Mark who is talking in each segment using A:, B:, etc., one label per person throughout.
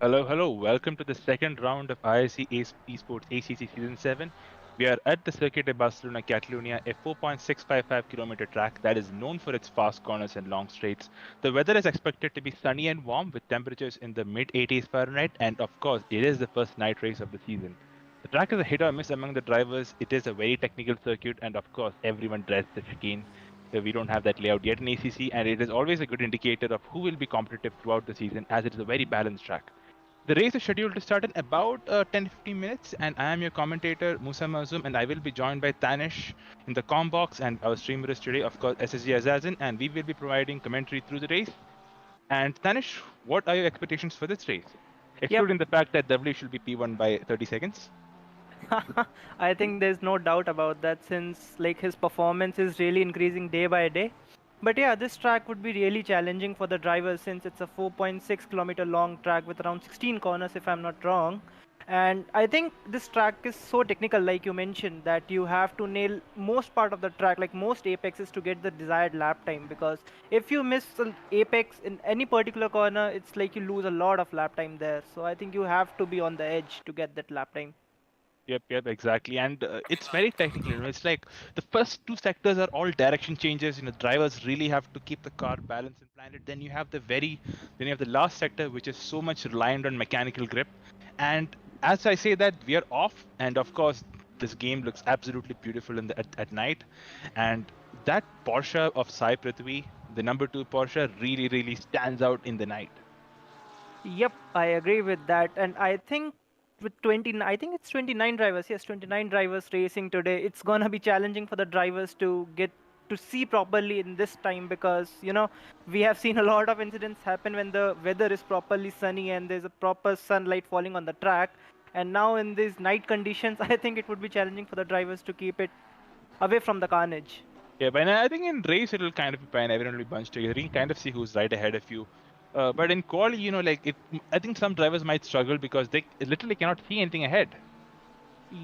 A: Hello, hello. Welcome to the second round of IRC Esports ACC Season 7. We are at the Circuit de Barcelona, Catalonia, a 4.655-kilometer track that is known for its fast corners and long straights. The weather is expected to be sunny and warm with temperatures in the mid 80s Fahrenheit, and of course, it is the first night race of the season. The track is a hit or miss among the drivers. It is a very technical circuit, and of course, everyone dreads the chicane. We don't have that layout yet in ACC, and it is always a good indicator of who will be competitive throughout the season, as it is a very balanced track. The race is scheduled to start in about 10 15 minutes, and I am your commentator, Musa Mazum, and I will be joined by Tanish in the com box, and our streamer is today, of course, SSG Azazin, and we will be providing commentary through the race. And Tanish, what are your expectations for this race?
B: Yep,
A: Excluding the fact that W should be P1 by 30 seconds.
B: I think there's no doubt about that since his performance is really increasing day by day. But yeah, this track would be really challenging for the drivers since it's a 4.6 kilometer long track with around 16 corners if I'm not wrong. And I think this track is so technical like you mentioned that you have to nail most part of the track like most apexes to get the desired lap time because if you miss an apex in any particular corner it's like you lose a lot of lap time there. So I think you have to be on the edge to get that lap time.
A: Yep, exactly. And it's very technical. It's like the first two sectors are all direction changes. Drivers really have to keep the car balanced and planted. Then you have the last sector, which is so much reliant on mechanical grip. And as I say that, we are off. And of course, this game looks absolutely beautiful at night. And that Porsche of Sai Prithvi, the number 2 Porsche, really stands out in the night.
B: Yep, I agree with that. And I think with 20, I think it's 29 drivers. Yes, 29 drivers racing today. It's gonna be challenging for the drivers to get to see properly in this time because we have seen a lot of incidents happen when the weather is properly sunny and there's a proper sunlight falling on the track. And now in these night conditions, I think it would be challenging for the drivers to keep it away from the carnage.
A: Yeah, but I think in race it'll kind of be fine. Everyone will be bunched together. You can kind of see who's right ahead of you. But in quali, I think some drivers might struggle because they literally cannot see anything ahead.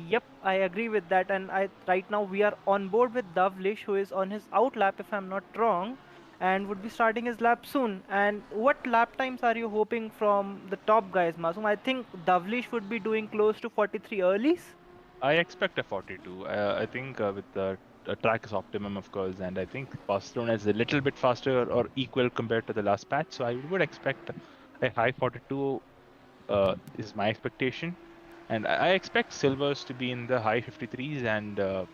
B: Yep, I agree with that. And right now we are on board with Davlish, who is on his out lap, if I'm not wrong, and would be starting his lap soon. And what lap times are you hoping from the top guys, Masum? I think Davlish would be doing close to 43 earlys.
A: I expect a 42. I think with the track is optimum, of course, and I think Barcelona is a little bit faster or equal compared to the last patch. So I would expect a high 42 is my expectation. And I expect silvers to be in the high 53s and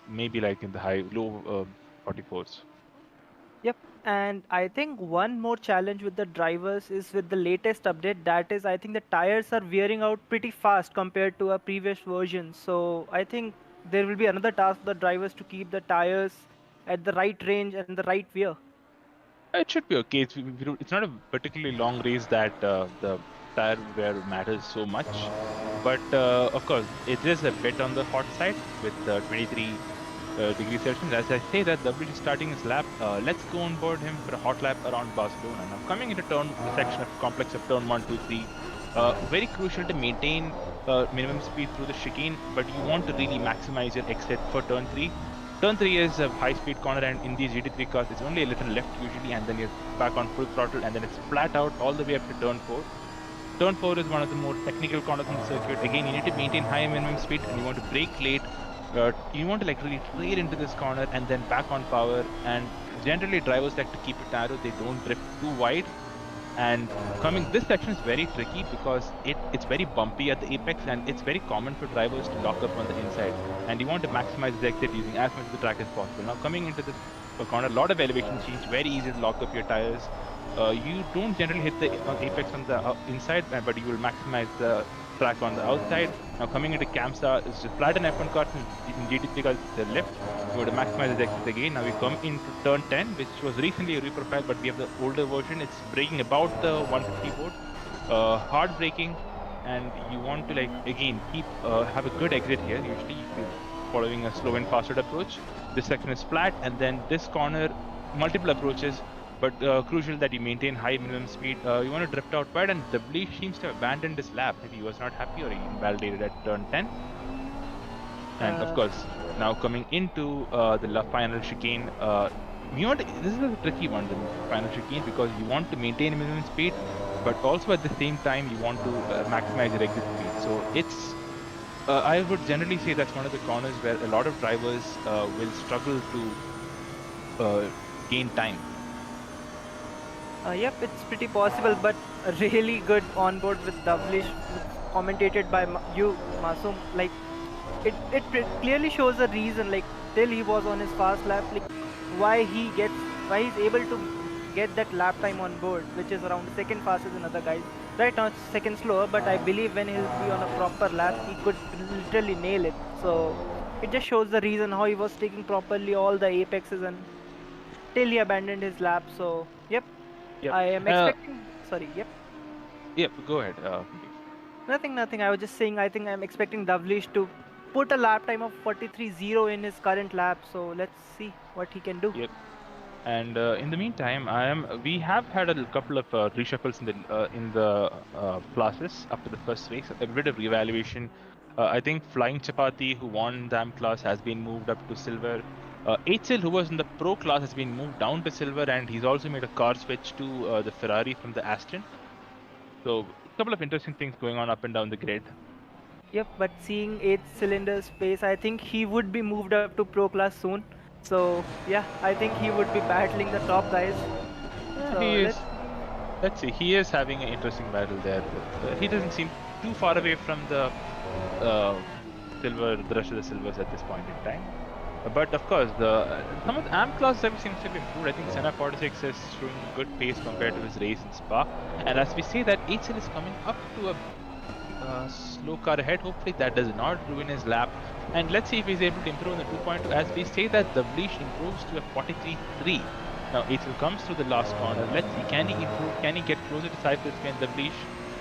A: maybe like in the low 44s.
B: Yep, and I think one more challenge with the drivers is with the latest update. That is, I think the tires are wearing out pretty fast compared to a previous version. So I think there will be another task for the drivers to keep the tires at the right range and the right wear.
A: It should be okay. It's not a particularly long race that the tire wear matters so much. But of course, it is a bit on the hot side with 23 degrees Celsius. As I say that W is starting his lap, let's go on board him for a hot lap around Barcelona. Now coming into the section of complex of turn 1, 2, 3, very crucial to maintain minimum speed through the chicane, but you want to really maximize your exit for turn 3. Turn 3 is a high-speed corner, and in these GT3 cars, it's only a little left usually, and then you're back on full throttle, and then it's flat out all the way up to turn 4. Turn 4 is one of the more technical corners on the circuit. Again, you need to maintain high minimum speed, and you want to brake late. You want to really trail into this corner and then back on power. And generally, drivers like to keep it narrow. They don't drift too wide. And this section is very tricky because it's very bumpy at the apex, and it's very common for drivers to lock up on the inside. And you want to maximize the exit using as much of the track as possible. Now coming into this corner, a lot of elevation change, very easy to lock up your tires. You don't generally hit the apex on the inside, but you will maximize the track on the outside. Now coming into Kamsa, it's just flatten F1 cars in GT3 cars to the left. You want to maximize the exit again. Now we come into turn 10, which was recently reprofiled, but we have the older version. It's braking about the 150 board, hard braking, and you want to again have a good exit here. Usually you're following a slow and faster approach. This section is flat, and then this corner, multiple approaches. But crucial that you maintain high minimum speed. You want to drift out wide, and W seems to have abandoned his lap. Maybe he was not happy or he invalidated at turn 10. And of course, now coming into the final chicane, this is a tricky one, the final chicane, because you want to maintain minimum speed, but also at the same time you want to maximize your exit speed. So it's I would generally say that's one of the corners where a lot of drivers will struggle to gain time.
B: Yep, it's pretty possible, but a really good onboard with Davlish, commentated by you, Masum. Like, it clearly shows a reason. Like, till he was on his fast lap, like why he's able to get that lap time on board, which is around second faster than other guys. Right now it's second slower, but I believe when he'll be on a proper lap, he could literally nail it. So it just shows the reason how he was taking properly all the apexes and till he abandoned his lap. So yep.
A: Yep.
B: I am expecting. Sorry. Yep.
A: Yep. Go ahead.
B: Nothing. I was just saying. I think I'm expecting Davlish to put a lap time of 43.0 in his current lap. So let's see what he can do.
A: Yep. And in the meantime, we have had a couple of reshuffles in the classes after the first race. A bit of reevaluation. I think Flying Chapati, who won the AM class, has been moved up to silver. HL, who was in the pro class, has been moved down to silver, and he's also made a car switch to the Ferrari from the Aston. So a couple of interesting things going on up and down the grid.
B: Yep, but seeing 8-cylinder space, I think he would be moved up to pro class soon. So yeah, I think he would be battling the top guys. So
A: he is. Let's see. He is having an interesting battle there. But, he doesn't seem too far away from the rest of the silvers at this point in time. But of course, some of the AM class seems to be improved. I think Senna 46 is showing good pace compared to his race in Spa. And as we say that HL is coming up to a slow car ahead, hopefully that does not ruin his lap. And let's see if he's able to improve in the 2.2. As we say that the Bleach improves to a 43.3. Now HL comes through the last corner. Let's see, can he improve? Can he get closer to Cyprus and the Bleach?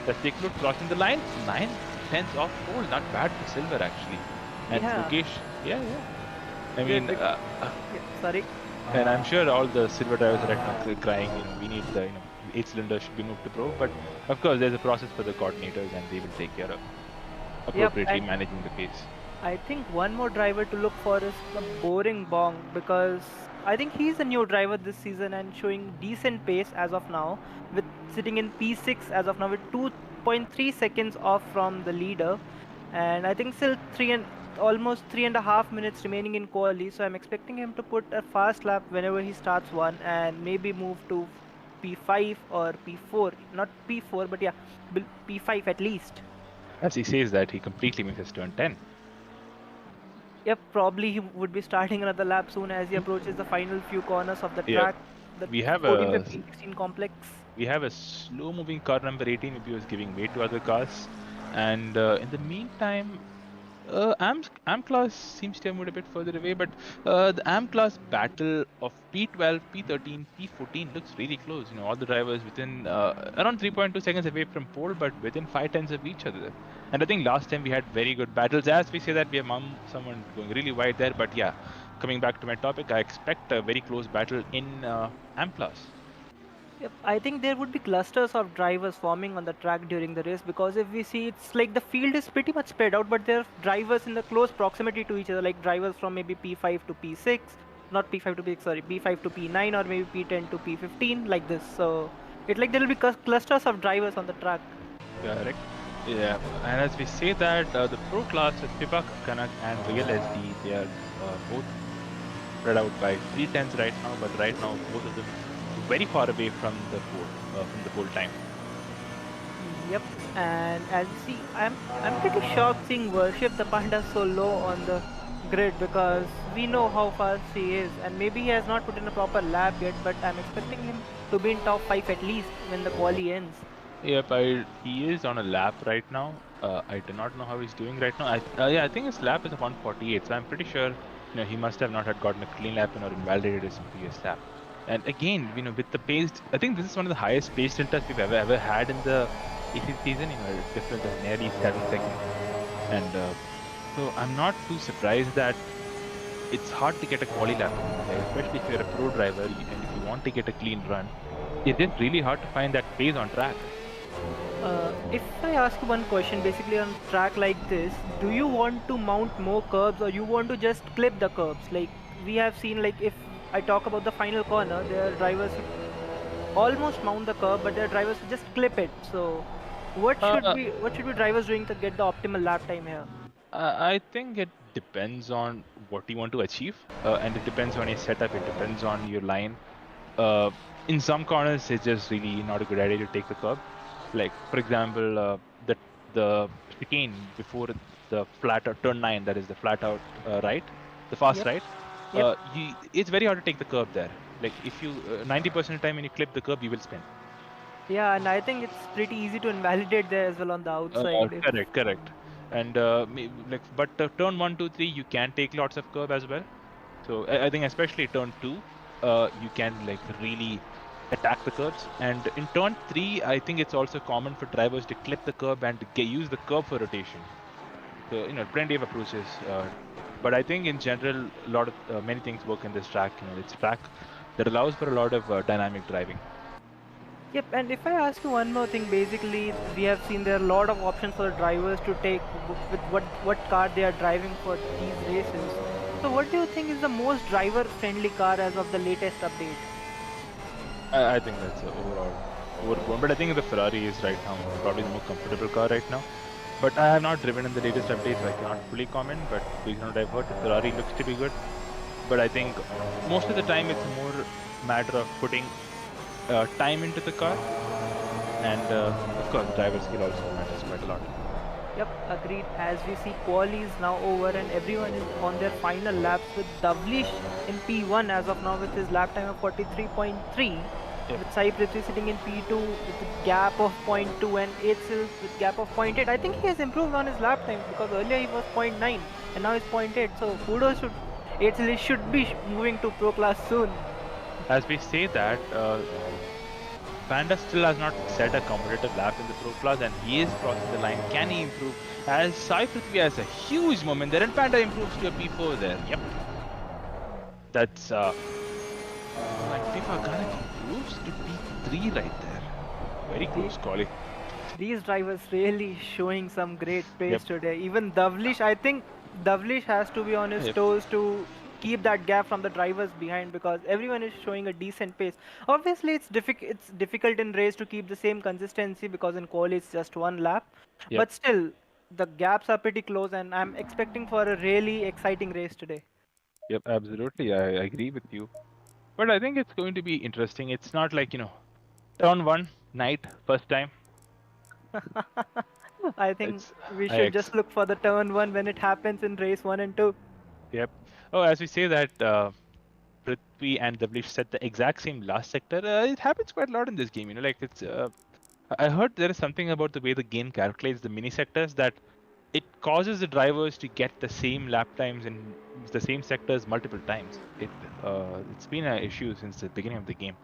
A: Let's take a look, crossing the line. 9/10 off pole, not bad for silver actually. And Mukesh, yeah. I mean,
B: sorry.
A: And I'm sure all the silver drivers are right now crying. We need the 8-cylinder should be moved to pro. But of course, there's a process for the coordinators, and they will take care of appropriately managing the pace.
B: I think one more driver to look for is the Boring Bong, because I think he's a new driver this season and showing decent pace as of now, with sitting in P6 as of now with 2.3 seconds off from the leader, and I think still almost 3.5 minutes remaining in quali, so I'm expecting him to put a fast lap whenever he starts one and maybe move to P5 or P4, not P4 but yeah, P5 at least.
A: As he says that, he completely misses turn 10.
B: Yep, probably he would be starting another lap soon as he approaches the final few corners of the track.
A: We have
B: 14, 15, 16 complex.
A: We have a slow-moving car number 18, maybe was giving way to other cars. And in the meantime, AM class seems to have moved a bit further away, but the AM class battle of P12, P13, P14 looks really close. All the drivers within around 3.2 seconds away from pole, but within 5/10 of each other. And I think last time we had very good battles. As we say that, we have someone going really wide there. But yeah, coming back to my topic, I expect a very close battle in AM class.
B: Yep, I think there would be clusters of drivers forming on the track during the race, because if we see, it's like the field is pretty much spread out, but there are drivers in the close proximity to each other, like drivers from maybe P5 to P6, not P5 to P6, sorry, P5 to P9 or maybe P10 to P15, like this. So it's like there will be clusters of drivers on the track.
A: Correct. Yeah, and as we say that, the pro class with Deepakraj and Real SD, they are both spread out by 3/10 right now, but right now both of them very far away from the pole time.
B: Yep, and as you see, I'm pretty shocked seeing Worship the Panda so low on the grid, because we know how fast he is, and maybe he has not put in a proper lap yet, but I'm expecting him to be in top 5 at least when the quali ends.
A: Yep, he is on a lap right now. I do not know how he's doing right now. I think his lap is 148, so I'm pretty sure he must have not had gotten a clean lap or invalidated his previous lap. And again, with the pace, I think this is one of the highest pace deltas we've ever had in the ACC season. A difference of nearly 7 seconds. And so I'm not too surprised that it's hard to get a quali lap, especially if you're a pro driver and if you want to get a clean run. It's just really hard to find that pace on track.
B: If I ask you one question, basically on track like this, do you want to mount more curbs or you want to just clip the curbs? Like we have seen, like if I talk about the final corner, their drivers should almost mount the curb, but their drivers should just clip it. So,
A: Uh,
B: what should be drivers doing to get the optimal lap time here?
A: I think it depends on what you want to achieve, and it depends on your setup. It depends on your line. Uh, in some corners, it's just really not a good idea to take the curb. Like for example, the chicane before the flat out turn 9, that is the flat out right, the fast
B: Yep.
A: right.
B: Yep.
A: It's very hard to take the curb there. Like if you 90% of the time when you clip the curb, you will spin.
B: Yeah, and I think it's pretty easy to invalidate there as well on the outside. If
A: Correct, correct. And like, but turn 1, 2, 3, you can take lots of curb as well. So I think especially turn 2, you can like really attack the curbs. And in turn 3, I think it's also common for drivers to clip the curb and use the curb for rotation. So plenty of approaches. But I think in general, a lot of many things work in this track. It's a track that allows for a lot of dynamic driving.
B: Yep, and if I ask you one more thing, basically we have seen there are a lot of options for drivers to take with what car they are driving for these races. So what do you think is the most driver friendly car as of the latest update?
A: I think that's overall overblown. But I think the Ferrari is right now probably the more comfortable car right now. But I have not driven in the latest updates, so I cannot fully comment. But based on what I've heard, the Ferrari looks to be good. But I think most of the time it's more matter of putting time into the car, and of course, driver skill also matters quite a lot.
B: Yep, agreed. As we see, quali is now over and everyone is on their final laps with Davlish in P1 as of now with his lap time of 43.3.
A: Yep.
B: With Sai Prithvi sitting in P2 with a gap of zero point 0.2 and Eitzel with gap of zero point 0.8. I think he has improved on his lap time because earlier he was 0.9 and now he's 0.8. So kudos should Eitzel should be moving to pro class soon.
A: As we say that, Panda still has not set a competitive lap in the Pro Class, and he is crossing the line. Can he improve? As Sai Prithvi has a huge moment there, and Panda improves to a P4 there. Yep. That's and FIFA Ganek improves to P3 right there. Very close calling.
B: These drivers really showing some great pace
A: Yep.
B: today. Even Davlish, I think Davlish has to be on his
A: Yep.
B: toes to keep that gap from the drivers behind because everyone is showing a decent pace. Obviously, it's difficult in race to keep the same consistency because in quali it's just one lap.
A: Yep.
B: But still, the gaps are pretty close, and I'm expecting for a really exciting race today.
A: Yep. Absolutely. I agree with you. But I think it's going to be interesting. It's not like, turn 1, night, first time.
B: I think
A: It's
B: we should
A: IX.
B: just look for the turn one when it happens in race 1 and 2.
A: Yep. Oh, as we say that Prithvi and Davlish set the exact same last sector. It happens quite a lot in this game. Like it's. I heard there is something about the way the game calculates the mini sectors that it causes the drivers to get the same lap times in the same sectors multiple times. It's been an issue since the beginning of the game.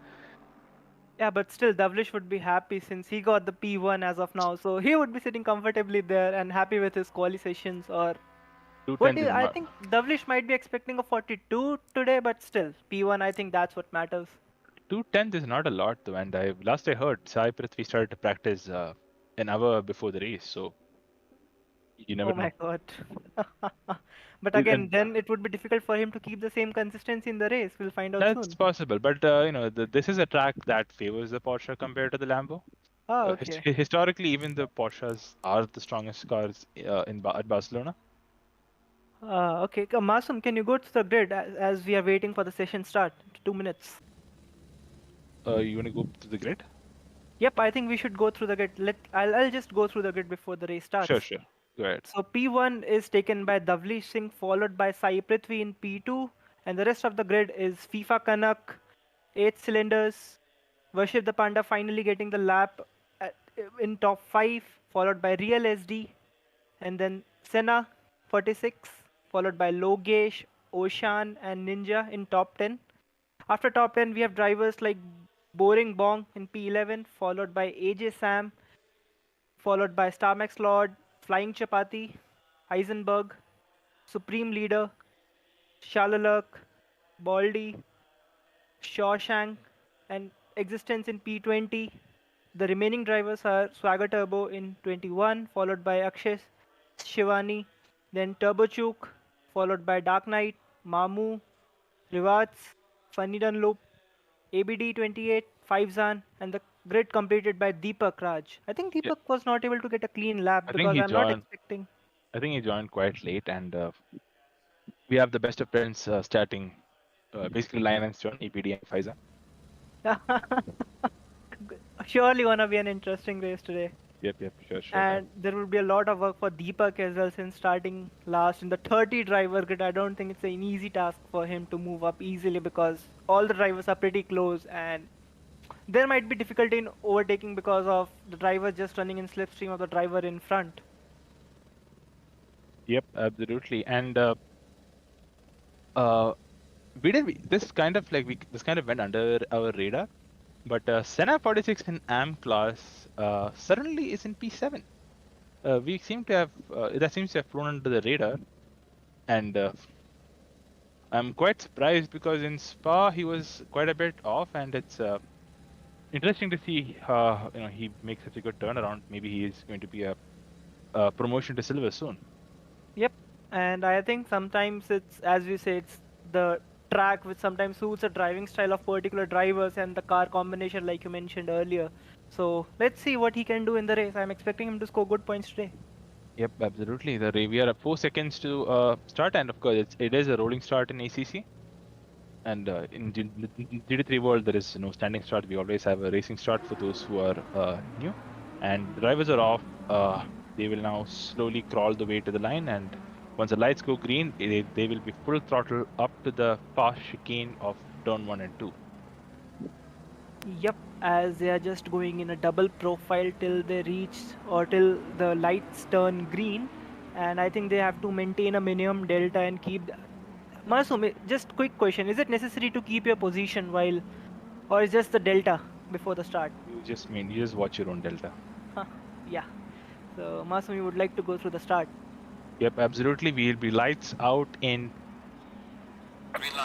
B: Yeah, but still, Davlish would be happy since he got the P1 as of now. So he would be sitting comfortably there and happy with his quali sessions. Or what
A: 210
B: do
A: is
B: I
A: not.
B: think Davlish might be expecting a 42 today, but still, P1, I think that's what matters.
A: 210 is not a lot though, and last I heard, Sai Prithvi started to practice an hour before the race, so you never
B: Oh
A: know.
B: my god. But again,
A: And
B: then it would be difficult for him to keep the same consistency in the race. We'll find out
A: that's
B: soon.
A: possible, but this is a track that favors the Porsche compared to the Lambo.
B: Oh, okay.
A: Historically, even the Porsches are the strongest cars at Barcelona.
B: Okay. Masum, can you go to the grid as we are waiting for the session start? 2 minutes.
A: You want to go to the grid?
B: Yep, I think we should go through the grid. I'll just go through the grid before the race
A: Sure,
B: starts.
A: sure. Go ahead.
B: So P1 is taken by Davlish Singh, followed by Sai Prithvi in P2, and the rest of the grid is FIFA Kanak, 8 cylinders, Worship the Panda finally getting the lap at, in top 5, followed by Real SD, and then Senna, 46, followed by Logesh, Oshan, and Ninja in top 10. After top 10, we have drivers like Boring Bong in P11, followed by AJ Sam, followed by Starmax Lord, Flying Chapati, Heisenberg, Supreme Leader, Shalalurk, Baldy, Shawshank, and Existence in P20. The remaining drivers are Swagger Turbo in 21, followed by Akshay Shivani, then Turbochuk, followed by Dark Knight, Mamu, Rivats, funny done loop, ABD 28, 5 Zan, and the grid completed by Deepakraj. I think
A: Yeah,
B: Deepak was not able to get a clean lap
A: I think
B: because
A: he
B: I'm not
A: joined.
B: expecting.
A: I think he joined quite late, and we have the best of friends starting basically Lions John, EPD, and Pfizer.
B: Surely gonna be an interesting race today.
A: Yep, sure, man.
B: And there will be a lot of work for Deepak as well since starting last in the 30 driver grid. I don't think it's an easy task for him to move up easily because all the drivers are pretty close and there might be difficulty in overtaking because of the driver just running in slipstream of the driver in front.
A: Yep, absolutely. And uh, this kind of this kind of went under our radar, but Senna 46 in AM class suddenly is in P7. We seem to have that seems to have flown under the radar, and I'm quite surprised because in Spa he was quite a bit off, and it's interesting to see he makes such a good turnaround. Maybe he is going to be a promotion to silver soon.
B: Yep, and I think sometimes it's, as we say, it's the track which sometimes suits the driving style of particular drivers and the car combination, like you mentioned earlier. So let's see what he can do in the race. I'm expecting him to score good points today.
A: Yep, absolutely. We are at 4 seconds to start, and of course it is a rolling start in ACC. And in GT3 world, there is no standing start. We always have a racing start for those who are new. And drivers are off. They will now slowly crawl the way to the line. And once the lights go green, they will be full throttle up to the fast chicane of turn 1 and 2.
B: Yep, as they are just going in a double profile till they reach or till the lights turn green. And I think they have to maintain a minimum delta and keep. Masum, just quick question: is it necessary to keep your position while, or is just the delta before the start?
A: You just watch your own delta.
B: Huh, yeah. So Masum, you would like to go through the start?
A: Yep, absolutely. We'll be lights out in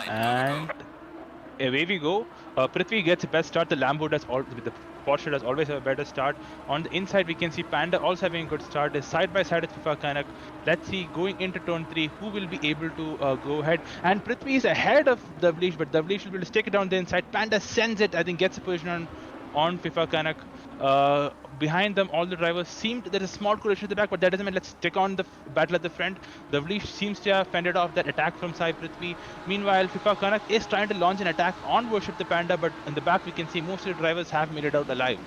A: and away we go. Prithvi gets a best start. The Lambo does all with the Porsche does always have a better start. On the inside, we can see Panda also having a good start. Is side by side with FIFA Kanak. Let's see going into turn 3 who will be able to go ahead. And Prithvi is ahead of Davlish, but Davlish will be able to stick it down the inside. Panda sends it. I think gets a position on FIFA Kanak. Behind them, all the drivers seem there's a small collision at the back, but that doesn't mean let's take on the battle at the front. The Vlish seems to have fended off that attack from Sai Prithvi. Meanwhile, FIFA Kanak is trying to launch an attack on Worship the Panda, but in the back we can see most of the drivers have made it out alive.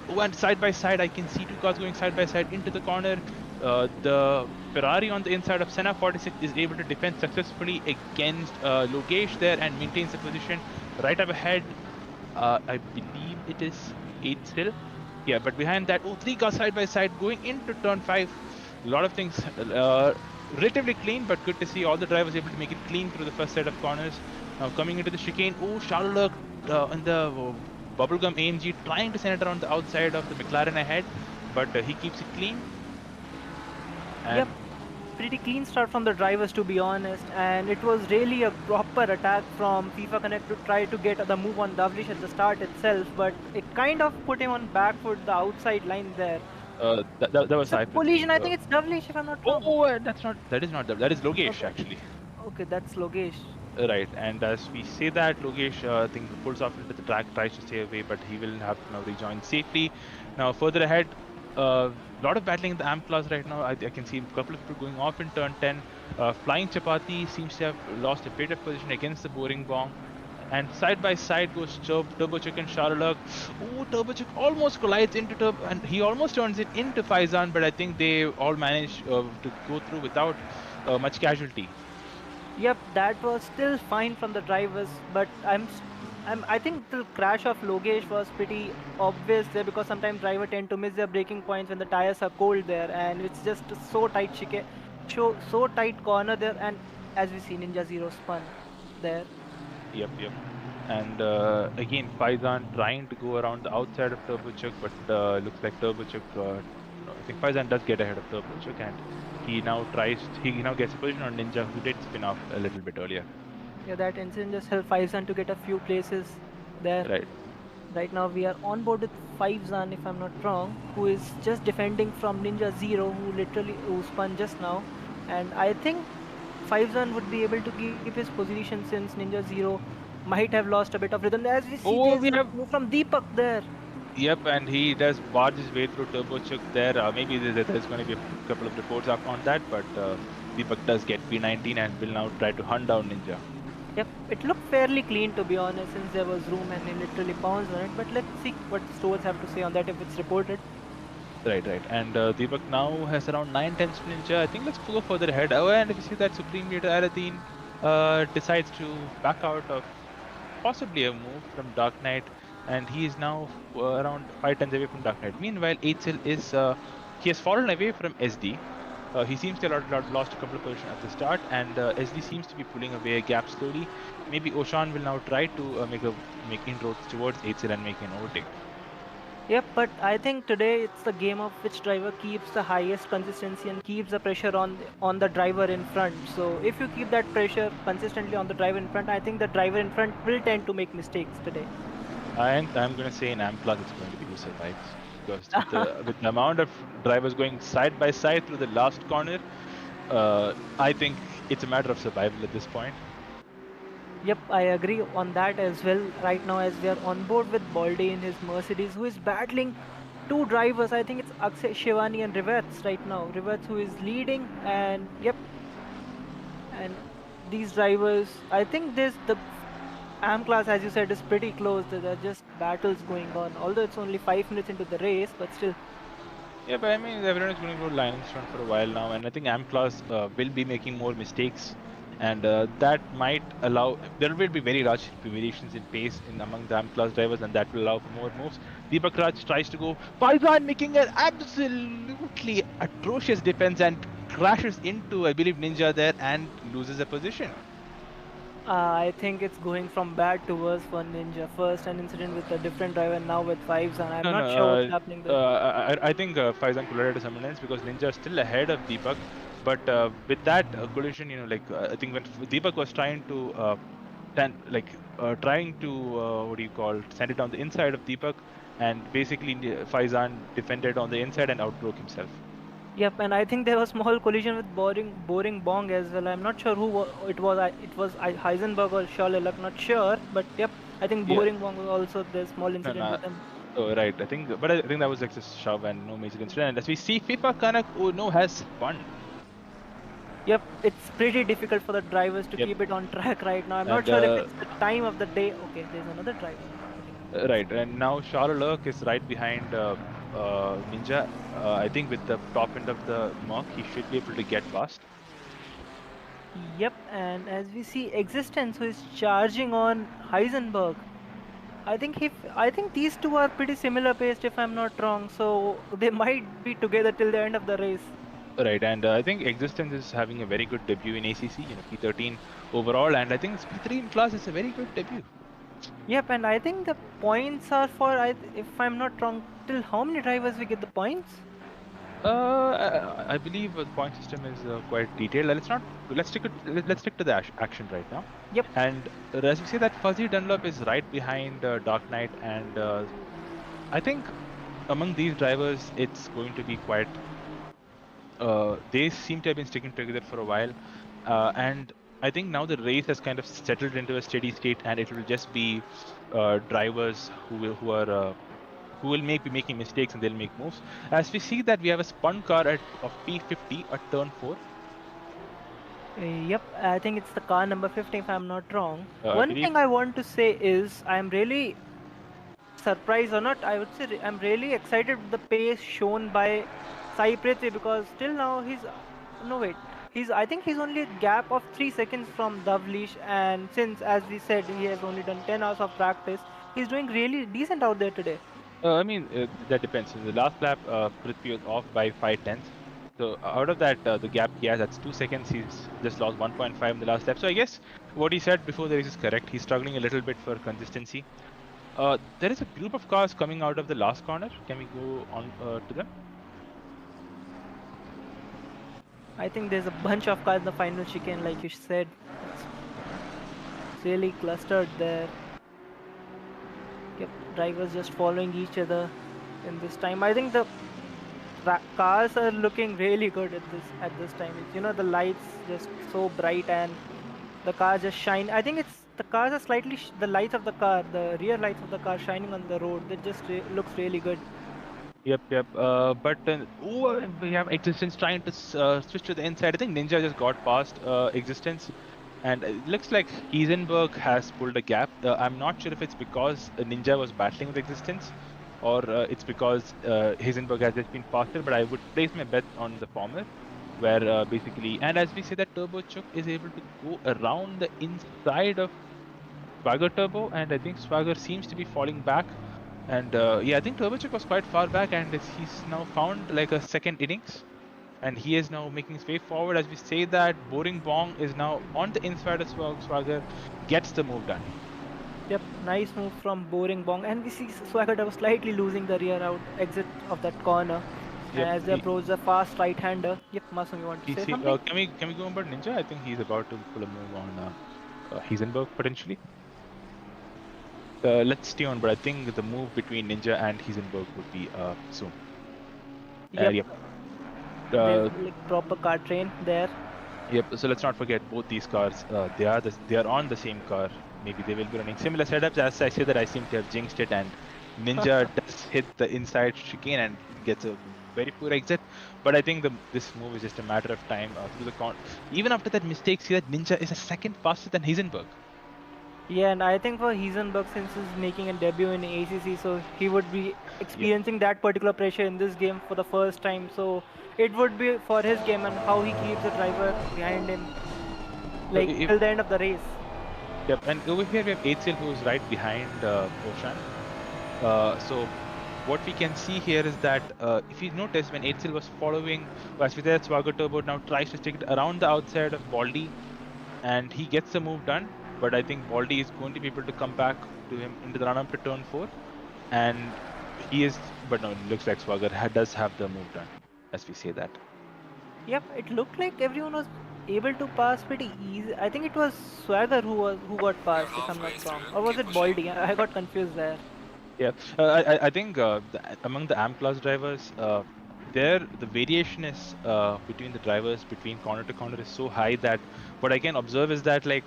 A: Oh, and side by side, I can see two cars going side by side into the corner. The Ferrari on the inside of Senna 46 is able to defend successfully against Logesh there and maintains the position. Right up ahead, I believe it is 8 still. Yeah, but behind that, three cars side by side going into turn 5. A lot of things relatively clean, but good to see all the drivers able to make it clean through the first set of corners. Now coming into the chicane, Charles in the bubblegum AMG trying to send it around the outside of the McLaren ahead, but he keeps it clean. And
B: yep, pretty clean start from the drivers to be honest, and it was really a proper attack from FIFA Connect to try to get the move on Davlish at the start itself, but it kind of put him on back foot, the outside line there.
A: that was
B: It's a
A: Cyprus.
B: collision, I think it's Davlish if I'm not wrong.
A: That is not that is Logesh
B: Okay.
A: actually.
B: Okay, that's Logesh.
A: Right, and as we say that, Logesh I think pulls off into the track, tries to stay away, but he will have to now rejoin safely. Now further ahead, a lot of battling in the amp class right now. I can see a couple of people going off in turn 10. Flying Chapati seems to have lost a bit of position against the Boring Bong. And side by side goes Turbochuk and Charlotte. Oh, Turbochuk almost collides into Turbo, and he almost turns it into Faizan, but I think they all managed to go through without much casualty.
B: Yep, that was still fine from the drivers, but I think the crash of Logesh was pretty obvious there because sometimes drivers tend to miss their braking points when the tires are cold there, and it's just so tight chicane, so tight corner there, and as we see Ninja Zero spun there.
A: Yep. And again, Faizan trying to go around the outside of Turbochuk, but looks like Turbochuk. I think Faizan does get ahead of Turbochuk, and he now gets a position on Ninja, who did spin off a little bit earlier.
B: Yeah, that incident just helped Faizan to get a few places there.
A: Right.
B: Right now we are on board with Faizan, if I'm not wrong, who is just defending from Ninja Zero, who spun just now, and I think Faizan would be able to keep his position since Ninja Zero might have lost a bit of rhythm. As we see,
A: Oh,
B: there's
A: we
B: a
A: have.
B: move from Deepak there.
A: Yep, and he does barge his way through Turbo Chuck there. Maybe there's going to be a couple of reports up on that, but Deepak does get P19 and will now try to hunt down Ninja.
B: Yep, it looked fairly clean to be honest, since there was room and he literally pounced on it. But let's see what the stores have to say on that if it's reported.
A: Right, right. And Deepak now has around 9 tenths to Ninja. I think let's go further ahead. Oh, and if you see that Supreme Leader Aladdin decides to back out of possibly a move from Dark Knight, and he is now around 5 tenths away from Dark Knight. Meanwhile, HL is he has fallen away from SD. He seems to have lost a couple of positions at the start, and SD seems to be pulling away a gap slowly. Maybe Oshan will now try to make inroads towards HL and make an overtake.
B: Yep, but I think today it's the game of which driver keeps the highest consistency and keeps the pressure on the driver in front. So if you keep that pressure consistently on the driver in front, I think the driver in front will tend to make mistakes today.
A: I'm going to say in AM Plus it's going to be who survives, because with the amount of drivers going side by side through the last corner, I think it's a matter of survival at this point.
B: Yep, I agree on that as well. Right now, as we are on board with Baldy in his Mercedes, who is battling two drivers. I think it's Akshay Shivani and Rivets right now. Rivets who is leading, and yep, and these drivers. I think this the AM class, as you said, is pretty close. There are just battles going on. Although it's only 5 minutes into the race, but still.
A: Yeah, but I mean, everyone is going to go line front for a while now, and I think AM Class will be making more mistakes, and that might allow. There will be very large variations in pace in among the AM Class drivers, and that will allow for more moves. Deepakraj tries to go. Faizan making an absolutely atrocious defense and crashes into, I believe, Ninja there and loses a position.
B: I think it's going from bad to worse for Ninja. First, an incident with a different driver, now with Fives, and I'm
A: No, no.
B: not sure what's happening there.
A: I think Faizan collided to someone else because Ninja is still ahead of Deepak. But with that collision, I think when Deepak was trying to what do you call, send it on the inside of Deepak, and basically Faizan defended on the inside and outbroke himself.
B: Yep, and I think there was small collision with Boring Bong as well. I'm not sure it was. It was Heisenberg or Shalilak, not sure. But yep, I think
A: Yeah,
B: Boring Bong was also the small
A: no,
B: incident
A: no.
B: with him.
A: Oh, right. I think that was like just shove and no major incident. And as we see, FIFA Kanak, oh no, has spun.
B: Yep, it's pretty difficult for the drivers to
A: Yep.
B: keep it on track right now. I'm not
A: And
B: sure if it's the time of the day. Okay, there's another driver.
A: right, and now Charles is right behind Ninja. I think with the top end of the mark, he should be able to get past.
B: Yep, and as we see Existence who is charging on Heisenberg. I think these two are pretty similar paced if I'm not wrong, so they might be together till the end of the race.
A: Right, and I think Existence is having a very good debut in ACC, P13 overall, and I think P3 in class is a very good debut.
B: Yep, and I think the points are for if I'm not wrong, till how many drivers we get the points?
A: I believe the point system is quite detailed. Let's stick to the action right now.
B: Yep.
A: And as we say that Fuzzy Dunlop is right behind Dark Knight, and I think among these drivers, it's going to be quite. They seem to have been sticking together for a while, and I think now the race has kind of settled into a steady state, and it will just be drivers who will be making mistakes and they'll make moves. As we see that we have a spun car of P50 at turn 4.
B: Yep, I think it's the car number 50 if I'm not wrong.
A: I
B: One
A: believe.
B: thing I want to say is I'm really surprised or not, I would say I'm really excited with the pace shown by Sai Prithvi because till now no wait, I think he's only a gap of 3 seconds from Davlish, and since as we said he has only done 10 hours of practice, he's doing really decent out there today.
A: I mean, that depends. In the last lap, Prithvi was off by 5 tenths. So out of that, the gap he has, that's 2 seconds. He's just lost 1.5 in the last lap. So I guess what he said before the race is correct. He's struggling a little bit for consistency. There is a group of cars coming out of the last corner. Can we go on to them?
B: I think there's a bunch of cars in the final chicane, like you said. It's really clustered there. Yep, drivers just following each other in this time. I think the cars are looking really good at this time. The lights just so bright and the car just shine. I think it's the cars are slightly the lights of the car, the rear lights of the car shining on the road. That just looks really good.
A: Yep. But we have Existence trying to switch to the inside. I think Ninja just got past Existence, and it looks like Heisenberg has pulled a gap. I'm not sure if it's because Ninja was battling with Existence, or it's because Heisenberg has just been faster. But I would place my bet on the former, where basically, and as we say, that Turbo Chuck is able to go around the inside of Swagger Turbo, and I think Swagger seems to be falling back. And yeah, I think Turbochuk was quite far back, and he's now found like a second innings, and he is now making his way forward. As we say that, Boring Bong is now on the inside of Swagger, gets the move done.
B: Yep, nice move from Boring Bong, and we see Swagger was slightly losing the rear out exit of that corner. And
A: Yep.
B: as they approach the fast right-hander, yep, Masum, you want to say
A: See,
B: something?
A: can we go about Ninja? I think he's about to pull a move on Heisenberg potentially. Let's stay on, but I think the move between Ninja and Heisenberg would be soon.
B: Yep,
A: Yep.
B: there's like proper car train there.
A: Yep. So let's not forget both these cars. They are on the same car. Maybe they will be running similar setups. As I say that, I seem to have jinxed it, and Ninja does hit the inside chicane and gets a very poor exit. But I think this move is just a matter of time through the con. Even after that mistake, see that Ninja is a second faster than Heisenberg.
B: Yeah, and I think for Heisenberg, since he's making a debut in ACC, so he would be experiencing that particular pressure in this game for the first time. So it would be for his game and how he keeps the driver behind him,
A: So
B: like till the end of the race.
A: Yep, and over here we have Eitzel who's right behind Oshan. So what we can see here is that if you notice when Eitzel was following Vasvidhya, Swagger Turbo now tries to stick it around the outside of Baldy, and he gets the move done. But I think Baldy is going to be able to come back to him into the run-up to turn 4, and he is. But no, it looks like Swagger does have the move done, as we say that.
B: Yep, it looked like everyone was able to pass pretty easy. I think it was Swagger who got passed, if I'm not wrong, or was it Baldy? I got confused there.
A: Yeah, I think among the AM class drivers, the variation is between the drivers between corner to corner is so high that what I can observe is that like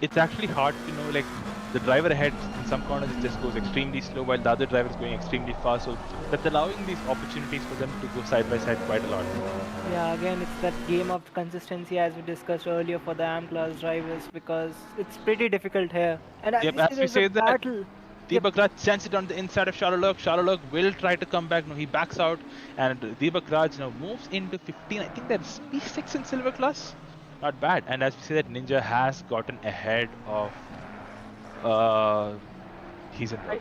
A: it's actually hard to know like the driver ahead in some corners it just goes extremely slow while the other driver is going extremely fast. So that's allowing these opportunities for them to go side by side quite a lot.
B: Yeah, again, it's that game of consistency as we discussed earlier for the AM class drivers because it's pretty difficult here. And as
A: Yep,
B: we say,
A: as we
B: there's a
A: say that.
B: battle. Yep.
A: Deepakraj sends it on the inside of Sharalok. Sharalok will try to come back. No, he backs out, and Deepakraj now moves into 15. I think that's P6 in silver class. Not bad. And as we say that, Ninja has gotten ahead of Heisenberg.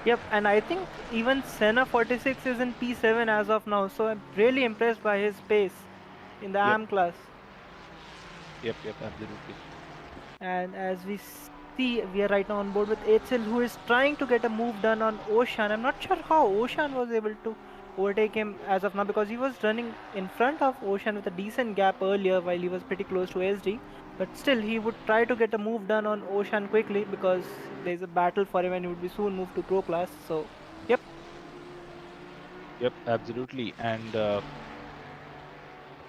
B: Yep, and I think even Senna 46 is in P7 as of now, so I'm really impressed by his pace in the
A: Yep.
B: AM class.
A: Yep, absolutely.
B: And as we see, we are right now on board with Eitzel, who is trying to get a move done on Oshan. I'm not sure how Oshan was able to overtake him as of now because he was running in front of Oshan with a decent gap earlier while he was pretty close to SD. But still, he would try to get a move done on Oshan quickly because there's a battle for him and he would be soon moved to Pro Class. So, yep.
A: Yep, absolutely. And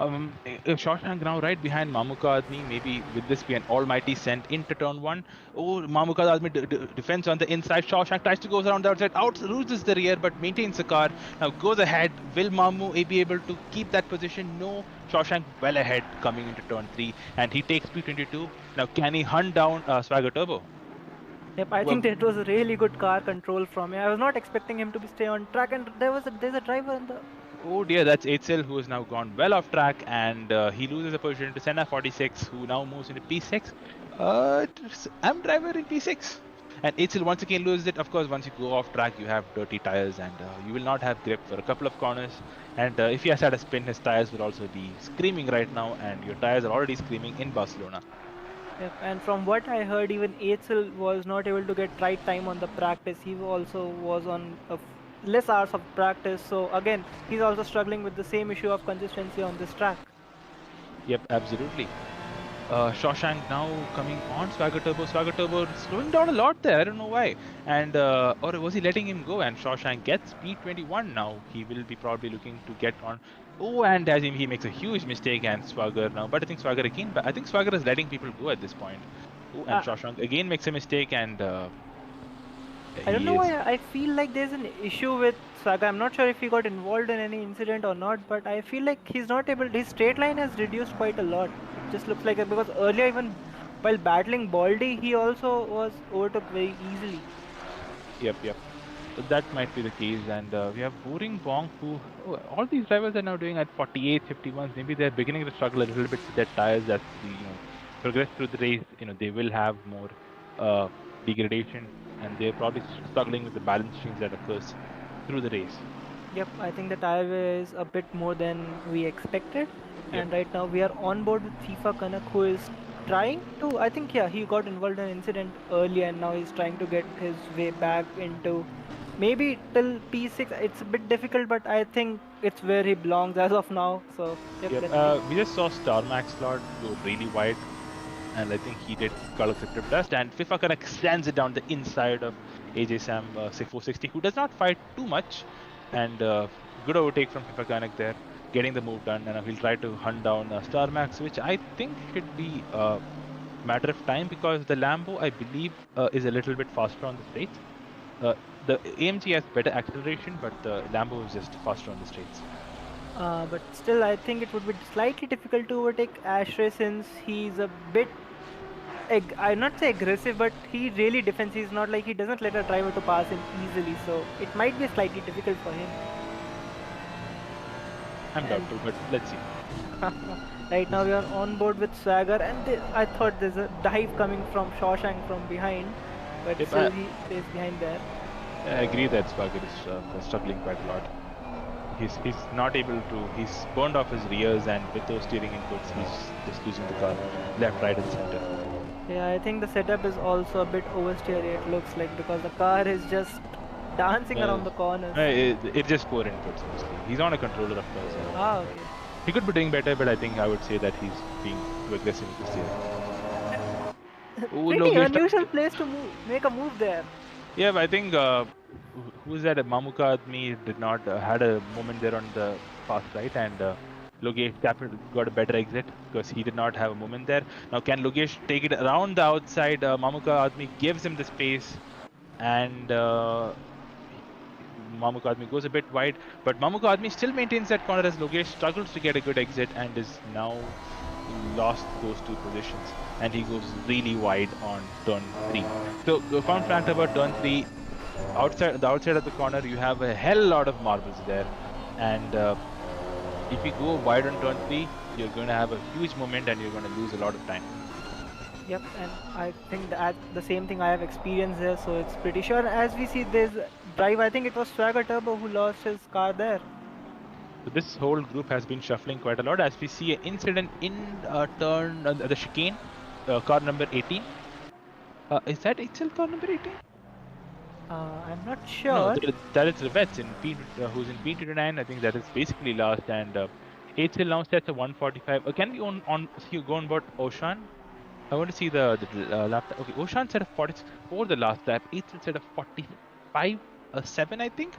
A: Shawshank now right behind Mamuka Admi. Maybe with this be an almighty sent into turn 1. Oh, Mamuka Admi defends on the inside. Shawshank tries to go around the outside. Out loses the rear but maintains the car. Now goes ahead. Will Mamu be able to keep that position? No. Shawshank well ahead coming into turn 3 and he takes P22. Now can he hunt down Swagger Turbo?
B: Yep, I think that was a really good car control from him. I was not expecting him to stay on track, and there's a driver in the.
A: Oh dear, that's Eitzel who has now gone well off track and he loses a position to Senna 46 who now moves into P6. I'm driver in P6. And Eitzel once again loses it. Of course, once you go off track, you have dirty tires and you will not have grip for a couple of corners. And if he has had a spin, his tires will also be screaming right now and your tires are already screaming in Barcelona.
B: Yep, and from what I heard, even Eitzel was not able to get right time on the practice. He also was on less hours of practice. So again, he's also struggling with the same issue of consistency on this track.
A: Yep, absolutely. Shawshank now coming on Swagger Turbo. Swagger Turbo slowing down a lot there. I don't know why. And or was he letting him go? And Shawshank gets P21 now. He will be probably looking to get on. Oh, and as he makes a huge mistake and Swagger now. But I think Swagger again. But I think Swagger is letting people go at this point. Oh, and Shashank again makes a mistake, and
B: I don't
A: he
B: know
A: is.
B: why I feel like there's an issue with Saga. I'm not sure if he got involved in any incident or not, but I feel like he's not able. His straight line has reduced quite a lot. It just looks like it because earlier, even while battling Baldy, he also was overtook very easily.
A: Yep, yep. So that might be the case, and we have Boring Bong, who all these drivers are now doing at 48, 51s. Maybe they're beginning to struggle a little bit with their tires as we, progress through the race. They will have more uh, degradation, and they're probably struggling with the balance change that occurs through the race.
B: Yep, I think the tire wear is a bit more than we expected.
A: Yep.
B: And right now we are on board with FIFA Kanak, who is trying to. I think, yeah, he got involved in an incident earlier and now he's trying to get his way back into maybe till P6. It's a bit difficult, but I think it's where he belongs as of now. So, yep,
A: Yep.
B: let's see.
A: We just saw Star Max slot go really wide, and I think he did color Cryptic Dust, and FIFA kind of stands it down the inside of AJ Sam 6460, who does not fight too much, and good overtake from FIFA Kanak there, getting the move done, and he'll try to hunt down Star Max, which I think should be a matter of time because the Lambo, I believe, is a little bit faster on the straights. The AMG has better acceleration, but the Lambo is just faster on the straights.
B: But still, I think it would be slightly difficult to overtake Ashray since he's a bit I not say aggressive, but he really defends. He's not like he doesn't let a driver to pass him easily, so it might be slightly difficult for him.
A: I'm
B: And
A: doubtful, but let's see.
B: right now we are on board with Swagger, and I thought there's a dive coming from Shawshank from behind, but
A: If
B: still he stays behind there.
A: I agree that Swagger is struggling quite a lot. He's not able to. He's burned off his rears, and with those steering inputs, he's just losing the car left, right, and center.
B: Yeah, I think the setup is also a bit oversteery. It looks like because the car is just dancing
A: Uh,
B: around the corners.
A: it's just poor inputs mostly. He's on a controller, of course.
B: Ah, okay.
A: He could be doing better, but I think I would say that he's being too aggressive with the steering. Oh,
B: Pretty
A: Logesh.
B: unusual place to make a move there.
A: Yeah, but I think who is that? Mamuka Admi did not had a moment there on the fast right, and Logesh got a better exit because he did not have a moment there. Now, can Logesh take it around the outside? Mamuka Admi gives him the space, and Mamuka Admi goes a bit wide, but Mamuka Admi still maintains that corner as Logesh struggles to get a good exit and is now lost those two positions, and he goes really wide on turn 3. So the fun fact about turn 3, the outside of the corner, you have a hell lot of marbles there, and if you go wide on turn 3, you're going to have a huge moment and you're going to lose a lot of time.
B: Yep, and I think that the same thing I have experienced there, so it's pretty sure. As we see this drive, I think it was Swagger Turbo who lost his car there.
A: So this whole group has been shuffling quite a lot as we see an incident in turn the chicane, car number 18. Is that itself car number 18?
B: I'm not
A: No,
B: sure.
A: that is Revets in P, who's in P29. I think that is basically last, and HL now sets a 145. Can we see you go on board Oshan? I want to see the lap. Okay, Oshan set a 46 for the last lap. HL set a 45, 7, I think.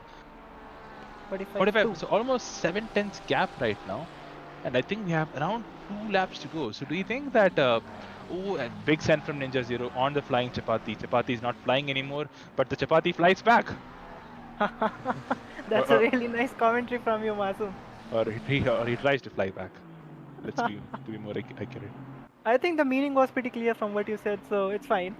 A: 45. So almost 7/10 gap right now, and I think we have around 2 laps to go. So do you think that? Oh, a big send from Ninja Zero on the flying Chapati. Chapati is not flying anymore, but the Chapati flies back.
B: That's a really nice commentary from you, Masum.
A: Or he tries to fly back. Let's be to be more accurate.
B: I think the meaning was pretty clear from what you said, so it's fine.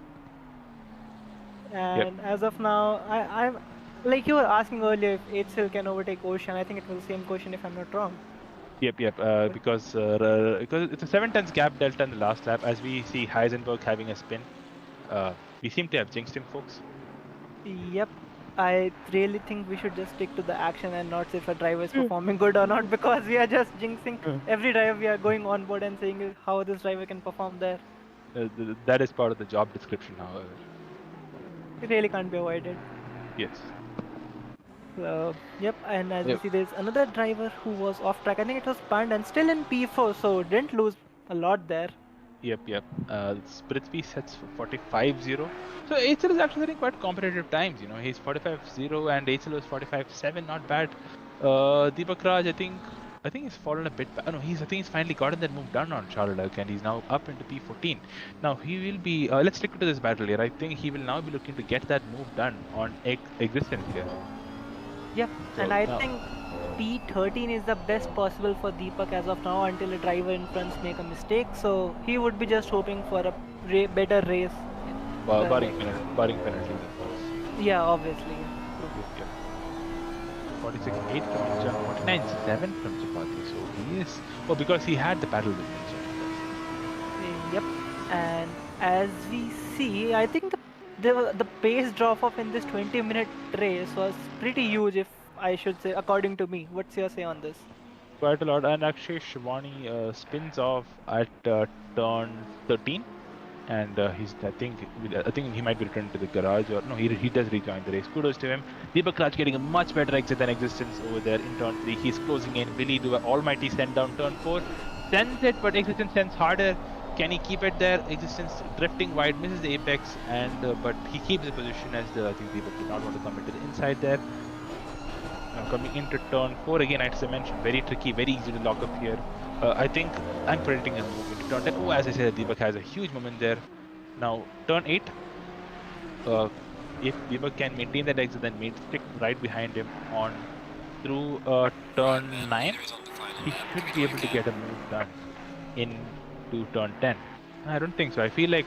A: Yep.
B: And as of now, I'm like you were asking earlier if HL can overtake Ocean. I think it was the same question if I'm not wrong.
A: Yep. Because it's a 7/10 gap delta in the last lap. As we see Heisenberg having a spin, we seem to have jinxed him, folks.
B: Yep. I really think we should just stick to the action and not say if a driver is performing good or not, because we are just jinxing every driver we are going on board and saying how this driver can perform there.
A: That is part of the job description, however.
B: It really can't be avoided.
A: Yes.
B: So, yep, and as
A: Yep.
B: you see, there's another driver who was off track. I think it was Pand and still in P4, so didn't lose a lot there.
A: Yep. Spritsby sets 45-0. So HL is actually getting quite competitive times. He's 45-0 and HL was 45-7. Not bad. Deepakraj, I think I think he's fallen a bit back. No, I think he's finally gotten that move done on Charlotte, and he's now up into P14. Now he will be. Let's stick to this battle here. I think he will now be looking to get that move done on Existence here.
B: Yep,
A: So
B: and I
A: now,
B: think P13 is the best possible for Deepak as of now until a driver in front make a mistake. So he would be just hoping for a better race.
A: barring
B: Like,
A: barring penalties, of course.
B: yeah, obviously.
A: Yep, yep. 46.8 from Ninja, 49.7 from Chapati. So he is. Oh, because he had the battle with Ninja.
B: Yep, and as we see, I think the pace drop off in this 20-minute race was pretty huge, if I should say, according to me. What's your say on this?
A: Quite a lot. And actually, Shivani spins off at turn 13. And I think he might be returned to the garage, or no, he does rejoin the race. Kudos to him. Deepakraj getting a much better exit than Existence over there in turn 3. He's closing in. Will he do an almighty send down turn 4? Sends it, but Existence sends harder. Can he keep it there? Existence drifting wide, misses the apex, and but he keeps the position as I think Deepak did not want to come into the inside there. Now coming into turn 4 again, as I mentioned, very tricky, very easy to lock up here. I think I'm predicting a move into turn 10. Oh, as I said, Deepak has a huge moment there. Now, turn 8, if Deepak can maintain that exit, then stick right behind him on through turn 9, he should be able to get a move done into turn 10. I don't think so. I feel like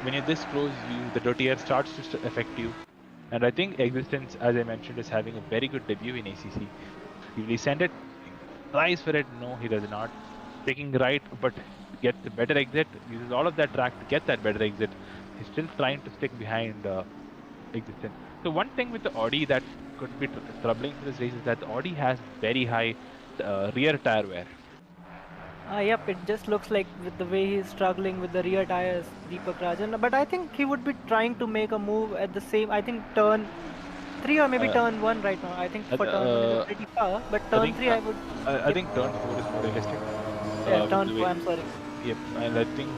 A: when you're this close, the dirty air starts to affect you. And I think Existence, as I mentioned, is having a very good debut in ACC. Will he send it? Tries for it? No, he does not. Taking right, but gets the better exit. Uses all of that track to get that better exit. He's still trying to stick behind Existence. So one thing with the Audi that could be troubling for this race is that the Audi has very high rear tire wear.
B: Yep, it just looks like with the way he's struggling with the rear tires, Deepak Rajan. But I think he would be trying to make a move at the same, I think turn 3 or maybe turn 1 right now. I think for turn 1 is pretty far, but turn 3 I would...
A: I think turn 4 is more realistic.
B: Yeah, turn 4, I'm sorry.
A: Yep, and I think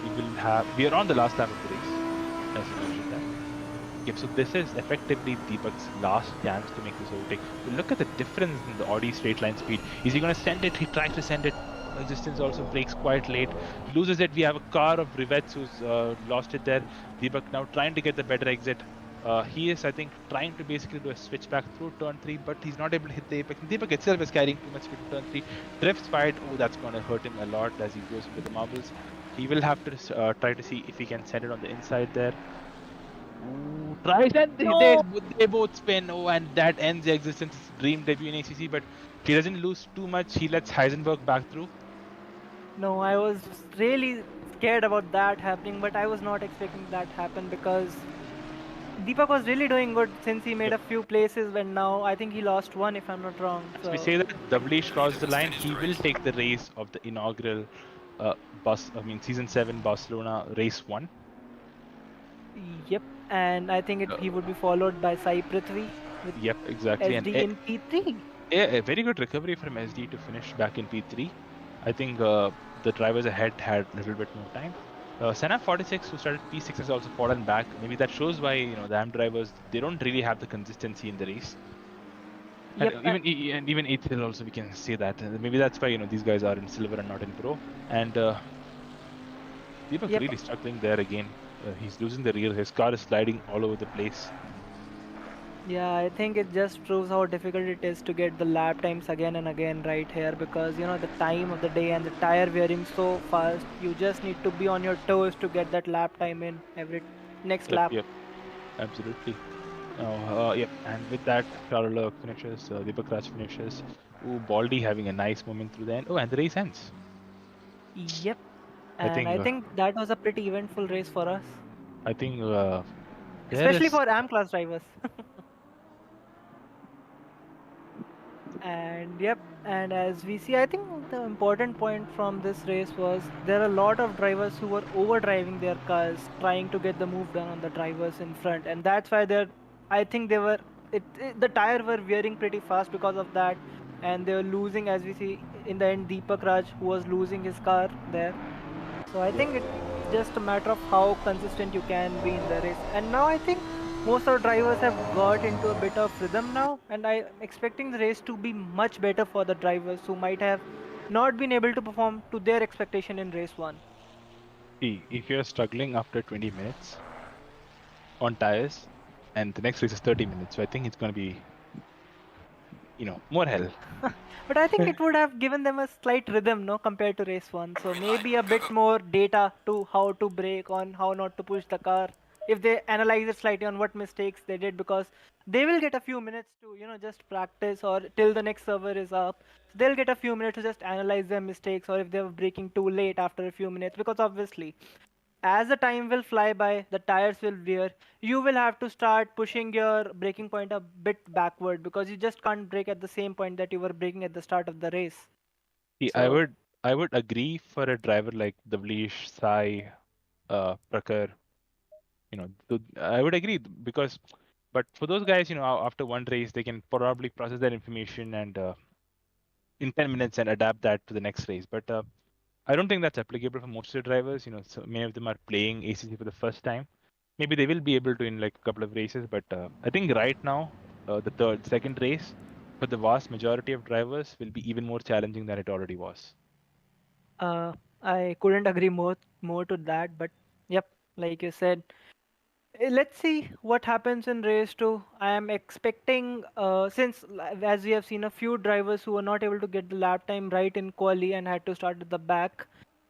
A: we are on the last lap of the race, as you mentioned that. Yep, so this is effectively Deepak's last chance to make this overtake. So look at the difference in the Audi straight line speed. Is he going to send it? He tries to send it. Existence also breaks quite late, loses it. We have a car of Rivets who's lost it there. Deepak now trying to get the better exit. He is, I think, trying to basically do a switchback through turn 3, but he's not able to hit the apex. Deepak itself is carrying too much speed in turn 3. Drifts wide. Oh, that's going to hurt him a lot as he goes with the marbles. He will have to try to see if he can send it on the inside there. Ooh, tries and they both spin. Oh, and that ends the Existence's dream debut in ACC, but he doesn't lose too much. He lets Heisenberg back through.
B: No, I was really scared about that happening, but I was not expecting that happen because Deepak was really doing good since he made a few places, when now I think he lost one if I'm not wrong.
A: So we say that Davlesh crossed the line, he will take the race of the inaugural season 7 Barcelona race 1.
B: Yep, and I think he would be followed by Sai Prithvi.
A: Yep, exactly.
B: SD in P3.
A: Yeah, a very good recovery from SD to finish back in P3. I think the drivers ahead had a little bit more time. Senna 46, who started P6, has also fallen back. Maybe that shows why the AM drivers, they don't really have the consistency in the race. Yep, and even Ethyl also, we can say that. Maybe that's why these guys are in silver and not in pro. And Deepak really struggling there again. He's losing the rear. His car is sliding all over the place.
B: Yeah, I think it just proves how difficult it is to get the lap times again and again right here, because the time of the day and the tire wearing so fast, you just need to be on your toes to get that lap time in every next lap.
A: Yep, absolutely. Yep, and with that, Charlo finishes, Deepakraj finishes. Ooh, Baldy having a nice moment through the end. Oh, and the race ends.
B: Yep, and I think that was a pretty eventful race for us.
A: I think,
B: especially for AM class drivers. And yep, and as we see, I think the important point from this race was there are a lot of drivers who were overdriving their cars, trying to get the move done on the drivers in front, and that's why I think they were the tire were wearing pretty fast because of that, and they were losing, as we see in the end, Deepakraj, who was losing his car there. So I think it's just a matter of how consistent you can be in the race. And now I think most of the drivers have got into a bit of rhythm now, and I'm expecting the race to be much better for the drivers who might have not been able to perform to their expectation in race one.
A: See, if you're struggling after 20 minutes on tires, and the next race is 30 minutes, so I think it's going to be, more hell.
B: But I think it would have given them a slight rhythm, no, compared to race one. So maybe a bit more data to how to brake, on how not to push the car. If they analyze it slightly on what mistakes they did, because they will get a few minutes to, just practice or till the next server is up. So they'll get a few minutes to just analyze their mistakes, or if they were braking too late after a few minutes, because obviously as the time will fly by, the tires will wear. You will have to start pushing your braking point a bit backward, because you just can't brake at the same point that you were braking at the start of the race.
A: See, I
B: So,
A: would I would agree for a driver like Davlish, Sai, Prakar, I would agree because, but for those guys, after one race, they can probably process that information and in 10 minutes and adapt that to the next race. But I don't think that's applicable for most of the drivers. So many of them are playing ACC for the first time. Maybe they will be able to in like a couple of races, but I think right now, second race for the vast majority of drivers will be even more challenging than it already was.
B: uh, I couldn't agree more to that. But yep, like you said, let's see what happens in race 2. I am expecting, as we have seen a few drivers who were not able to get the lap time right in quali and had to start at the back.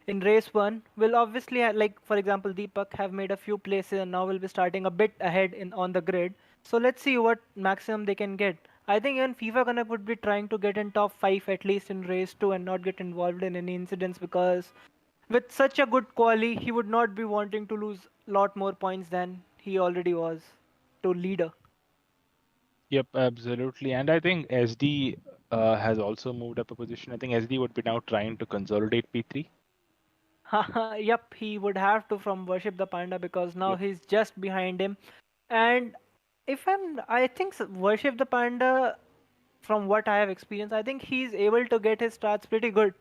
B: In race 1, will obviously, like for example, Deepak have made a few places and now will be starting a bit ahead in on the grid. So let's see what maximum they can get. I think even FIFA Connect would be trying to get in top 5 at least in race 2 and not get involved in any incidents, because with such a good quali, he would not be wanting to lose a lot more points than he already was to leader.
A: Yep, absolutely. And I think SD has also moved up a position. I think SD would be now trying to consolidate P3.
B: Yep, he would have to from Worship the Panda, because now
A: Yep.
B: he's just behind him. And I think Worship the Panda, from what I have experienced, I think he's able to get his starts pretty good.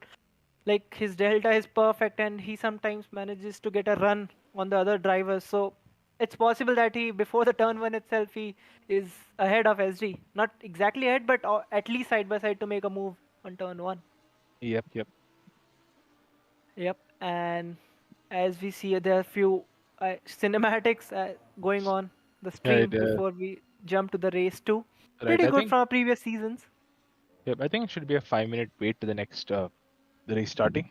B: Like his delta is perfect, and he sometimes manages to get a run on the other drivers. So it's possible that he, before the turn one itself, he is ahead of SG. Not exactly ahead, but at least side by side to make a move on turn one.
A: Yep. Yep.
B: Yep. And as we see, there are few cinematics going on the
A: Right.
B: stream before we jump to the race two.
A: Right.
B: Pretty
A: I
B: good
A: think.
B: from our previous seasons.
A: Yep. I think it should be a 5 minute wait to the next the race starting.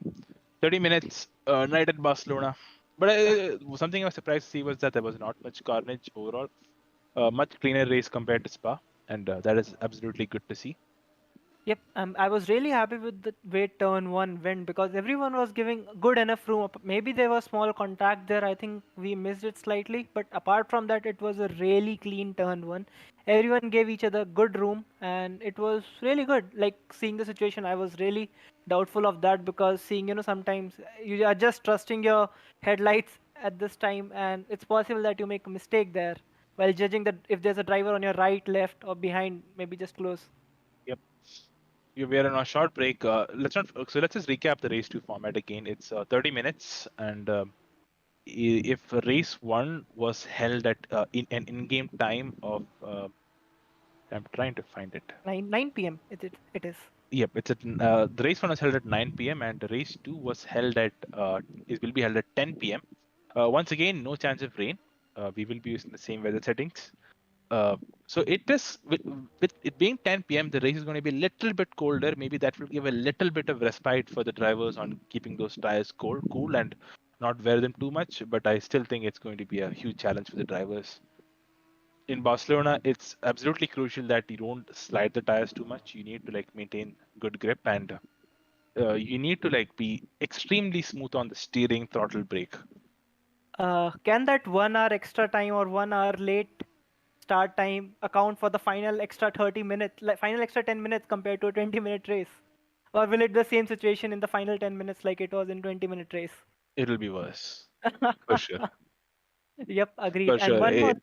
A: 30 minutes night at Barcelona. But something I was surprised to see was that there was not much carnage overall. Much cleaner race compared to Spa, and that is absolutely good to see.
B: Yep, I was really happy with the way turn one went, because everyone was giving good enough room. Maybe there was small contact there. I think we missed it slightly, but apart from that, it was a really clean turn one. Everyone gave each other good room, and it was really good. Like seeing the situation, I was really doubtful of that, because seeing, sometimes you are just trusting your headlights at this time, and it's possible that you make a mistake there while judging that if there's a driver on your right, left, or behind, maybe just close.
A: Yep. We are on a short break. Let's just recap the race two format again. It's 30 minutes, and if race one was held at in an in-game time of I'm trying to find it.
B: 9 p.m. It is.
A: Yep, it's at the race one was held at 9 p.m. and the race two was held at it will be held at 10 p.m. Once again, no chance of rain. We will be using the same weather settings. So it is with it being 10 p.m. The race is going to be a little bit colder. Maybe that will give a little bit of respite for the drivers on keeping those tires cool, and not wear them too much. But I still think it's going to be a huge challenge for the drivers. In Barcelona, it's absolutely crucial that you don't slide the tires too much. You need to like maintain good grip, and you need to like be extremely smooth on the steering, throttle, brake.
B: Can that 1 hour extra time or 1 hour late start time account for the final extra 30 minutes, like final extra 10 minutes compared to a 20-minute race? Or will it be the same situation in the final 10 minutes like it was in 20-minute race?
A: It'll be worse for sure.
B: Yep, agreed.
A: For
B: And
A: sure.
B: one more.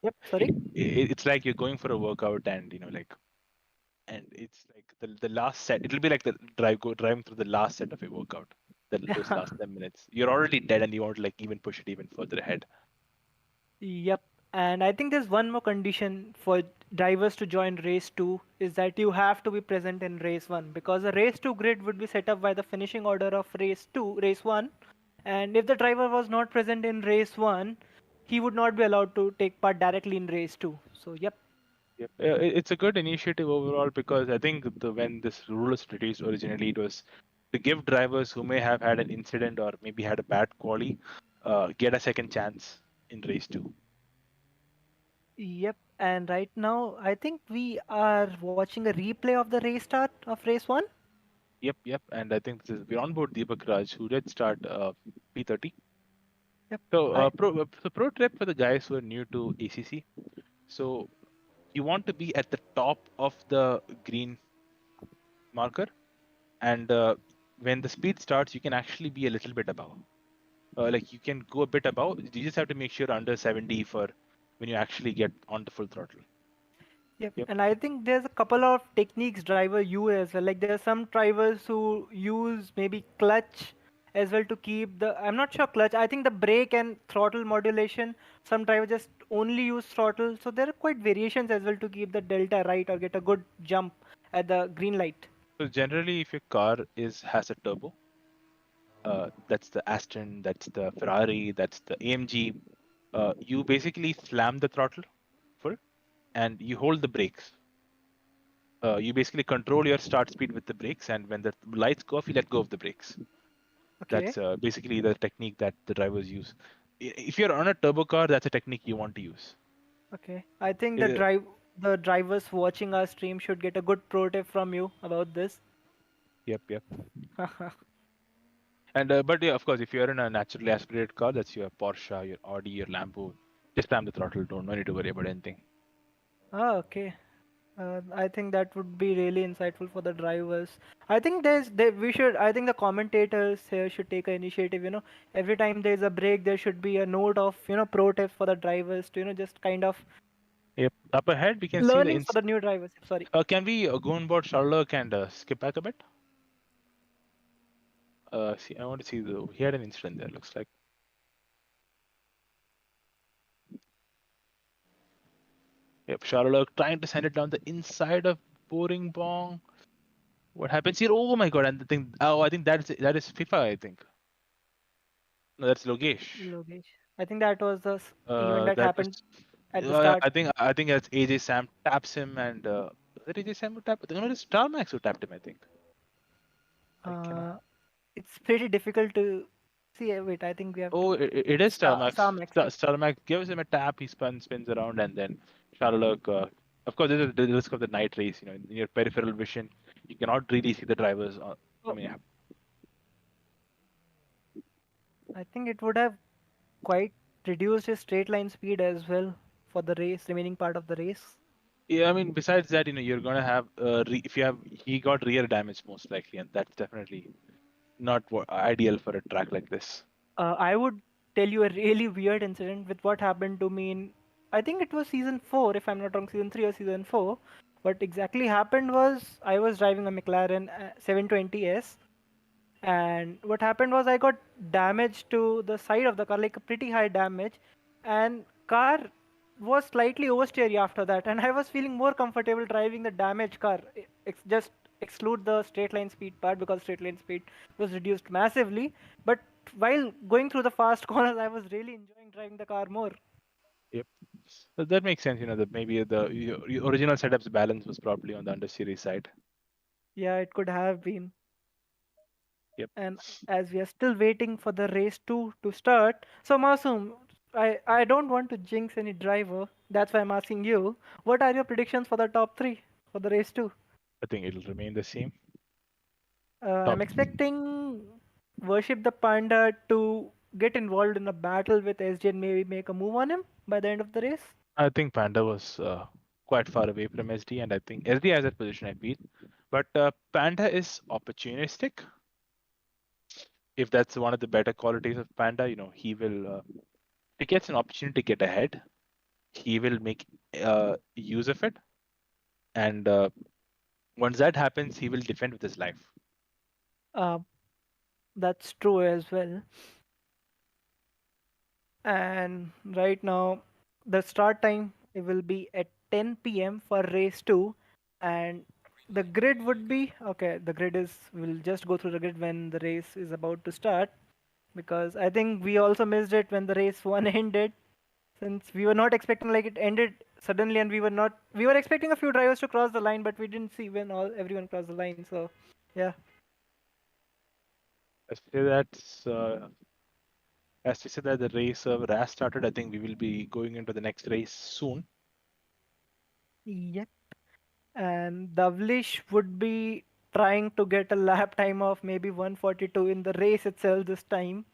B: Yep, sorry.
A: It's like you're going for a workout, and like, and it's like the last set. It'll be like the driving through the last set of a workout. Those last 10 minutes, you're already dead, and you want to like even push it even further ahead.
B: Yep. And I think there's one more condition for drivers to join race 2 is that you have to be present in race 1, because the race 2 grid would be set up by the finishing order of race 1, and if the driver was not present in race 1, he would not be allowed to take part directly in race 2. So yep.
A: Yep. It's a good initiative overall because I think when this rule was introduced originally, it was to give drivers who may have had an incident or maybe had a bad quali get a second chance in race two.
B: Yep. And right now I think we are watching a replay of the race start of race 1.
A: Yep, yep. And I think this is, we're on board Deepakraj, who did start P30.
B: Yep.
A: So,
B: I
A: pro tip for the guys who are new to ACC. So, you want to be at the top of the green marker, and when the speed starts, you can actually be a little bit above. Like you can go a bit above. You just have to make sure under 70 for when you actually get on the full throttle.
B: Yep,
A: Yep.
B: and I think there's a couple of techniques driver use as well. Like there are some drivers who use maybe clutch as well to keep the. I'm not sure clutch. I think the brake and throttle modulation. Some drivers just only use throttle. So there are quite variations as well to keep the delta right or get a good jump at the green light.
A: So generally, if your car is has a turbo, that's the Aston, that's the Ferrari, that's the AMG, you basically slam the throttle full and you hold the brakes. You basically control your start speed with the brakes, and when the lights go off, you let go of the brakes.
B: Okay,
A: That's basically the technique that the drivers use. If you're on a turbo car, that's a technique you want to use.
B: okay. I think
A: Uh,
B: the drivers watching our stream should get a good pro tip from you about this.
A: yep, yep. And but yeah, of course, if you're in a naturally aspirated car, that's your Porsche, your Audi, your Lambo, just slam the throttle. Don't no need to worry about anything.
B: Ah, okay. I think that would be really insightful for the drivers. I think we should. I think the commentators here should take an initiative. Every time there's a break, there should be a note of pro tips for the drivers to just kind of
A: Yep. Up ahead, we can see the
B: learnings for
A: ins.
B: the new drivers. Sorry.
A: Can we go on board Sherlock and skip back a bit? See, I want to see the. He had an incident there. Looks like. Yep. Sherlock trying to send it down the inside of Boring Bong. What happens here? Oh my god! And the thing. Oh, I think that is FIFA. I think. No, that's Logesh.
B: Logesh. I think that was the event that
A: That was.
B: happened at the start.
A: I think that's AJ Sam taps him and was it AJ Sam who tapped? No, it's Starmax who tapped him. I think. I cannot.
B: Uh, it's pretty difficult to see. Wait, I think we have
A: Oh,
B: to
A: it is Starmax.
B: Star Max. Yep.
A: Starmax gives him a tap. He spins around, and then Sherlock. Of course, there's the risk of the night race. In your peripheral vision, you cannot really see the drivers. I
B: Oh,
A: mean,
B: I think it would have quite reduced his straight line speed as well for the remaining part of the race.
A: yeah. I mean, besides that, you're gonna have if you have he got rear damage most likely, and that's definitely not ideal for a track like this.
B: I would tell you a really weird incident with what happened to me in, I think it was season 4, if I'm not wrong, season 3 or season 4. What exactly happened was I was driving a McLaren 720S, and what happened was I got damage to the side of the car, like a pretty high damage, and car was slightly oversteery after that, and I was feeling more comfortable driving the damaged car. Just exclude the straight line speed part because straight line speed was reduced massively, but while going through the fast corners, I was really enjoying driving the car more.
A: Yep. So that makes sense. That maybe your original setup's balance was probably on the understeer side.
B: Yeah, it could have been.
A: Yep.
B: And as we are still waiting for the race 2 to start, so Masoom, I don't want to jinx any driver. That's why I'm asking you, what are your predictions for the top 3 for the race 2?
A: I think it'll remain the same.
B: I'm
A: Top.
B: expecting Worship the Panda to get involved in a battle with SJ and maybe make a move on him by the end of the race.
A: I think Panda was quite far away from SD, and I think SD has that position I beat. But Panda is opportunistic. If that's one of the better qualities of Panda, he will. If he gets an opportunity to get ahead, he will make use of it, and once that happens, he will defend with his life.
B: Uh, that's true as well. And right now, the start time it will be at 10 p.m. for race 2, and the grid would be okay. The grid is we'll just go through the grid when the race is about to start, because I think we also missed it when the race 1 ended, since we were not expecting, like, it ended suddenly, and we were expecting a few drivers to cross the line, but we didn't see when all everyone crossed the line. So yeah.
A: As we say that, as we said that the race has started, I think we will be going into the next race soon.
B: Yep. And Davlish would be trying to get a lap time of maybe 142 in the race itself this time,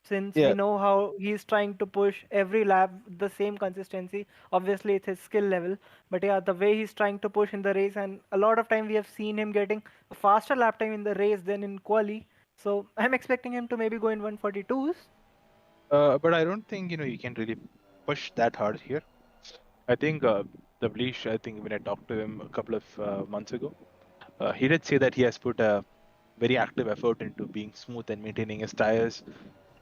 B: since we
A: Yeah.
B: know how he's trying to push every lap the same consistency. Obviously, it's his skill level, but yeah, the way he's trying to push in the race, and a lot of time we have seen him getting a faster lap time in the race than in quali. So I'm expecting him to maybe go in 142s.
A: But I don't think you can really push that hard here. I think the Bleach. I think when I talked to him a couple of months ago, he did say that he has put a very active effort into being smooth and maintaining his tires,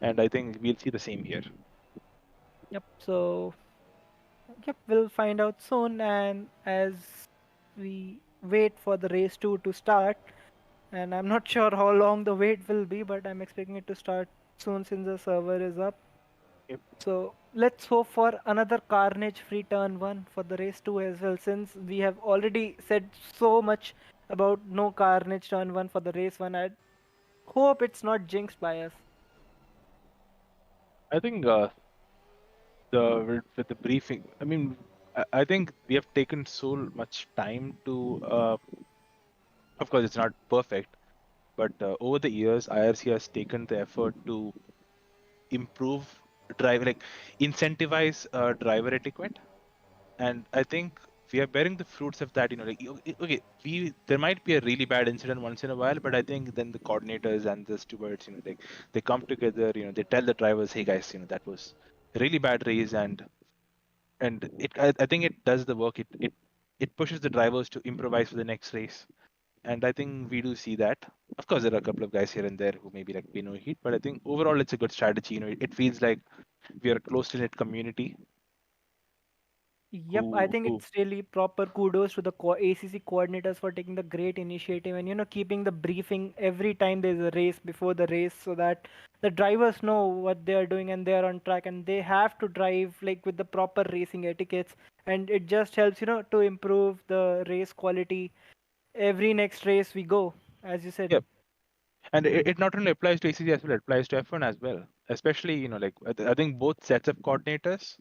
A: and I think we'll see the same here.
B: Yep. So yep, we'll find out soon. And as we wait for the race 2 to start, and I'm not sure how long the wait will be, but I'm expecting it to start soon since the server is up.
A: Yep.
B: So let's hope for another carnage free turn 1 for the race 2 as well, since we have already said so much about no carnage turn 1 for the race 1. I hope it's not jinxed by us.
A: I think with the briefing. I mean, I think we have taken so much time to. Of course, it's not perfect, but over the years, IRC has taken the effort to improve drive, like incentivize driver etiquette, and I think we are bearing the fruits of that. Like okay, we there might be a really bad incident once in a while, but I think then the coordinators and the stewards, like they come together. They tell the drivers, hey guys, that was a really bad race, and I think it does the work. It pushes the drivers to improvise for the next race, and I think we do see that. Of course, there are a couple of guys here and there who maybe like pay no heat, but I think overall it's a good strategy. It feels like we are a close knit community
B: Yep, I
A: who
B: think
A: who
B: it's really proper kudos to the ACC coordinators for taking the great initiative and keeping the briefing every time there's a race before the race, so that the drivers know what they are doing and they are on track, and they have to drive like with the proper racing etiquettes, and it just helps to improve the race quality every next race we go, as you said.
A: yeah, and it not only applies to ACG as well, it applies to F1 as well. Especially like I think both sets of coordinators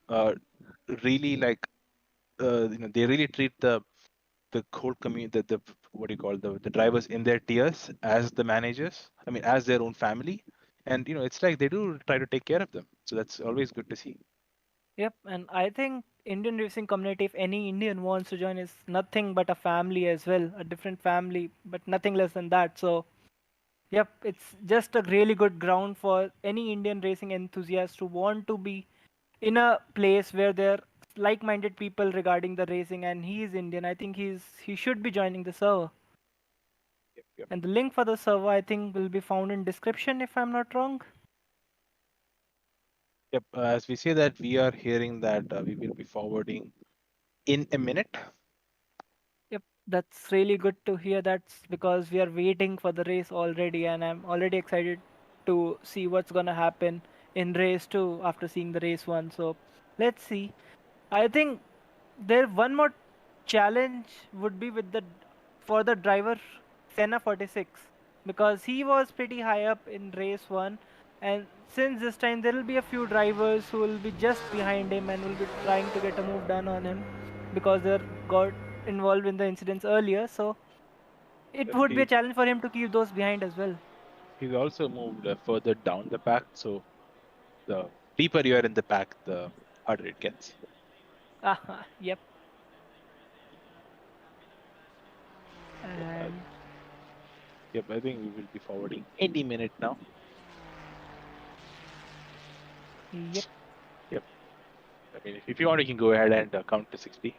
A: uh really like they really treat the whole community, the what do you call the drivers in their tiers as the managers. I mean, as their own family, and it's like they do try to take care of them. So that's always good to see.
B: Yep, and I think Indian racing community, if any Indian wants to join, is nothing but a family as well, a different family, but nothing less than that. So yep, it's just a really good ground for any Indian racing enthusiast to want to be in a place where there are like-minded people regarding the racing, and he is Indian. I think he should be joining the server.
A: Yep, yep,
B: And the link for the server, I think, will be found in description if I'm not wrong.
A: yep. As we say that, we are hearing that we will be forwarding in a minute.
B: Yep, that's really good to hear. That's because we are waiting for the race already, and I'm already excited to see what's gonna happen in race 2 after seeing the race 1. So let's see. I think there one more challenge would be with the for the driver Senna 46, because he was pretty high up in race 1, and since this time there will be a few drivers who will be just behind him and will be trying to get a move done on him because they got involved in the incidents earlier. So it would be a
A: He
B: challenge for him to keep those behind as well.
A: he's also moved further down the pack, so the deeper you are in the pack, the harder it gets.
B: Yep.
A: Yep,
B: And
A: yep. I think we will be forwarding any minute now.
B: yep.
A: Yep. I mean, if you want, you can go ahead and count to 60.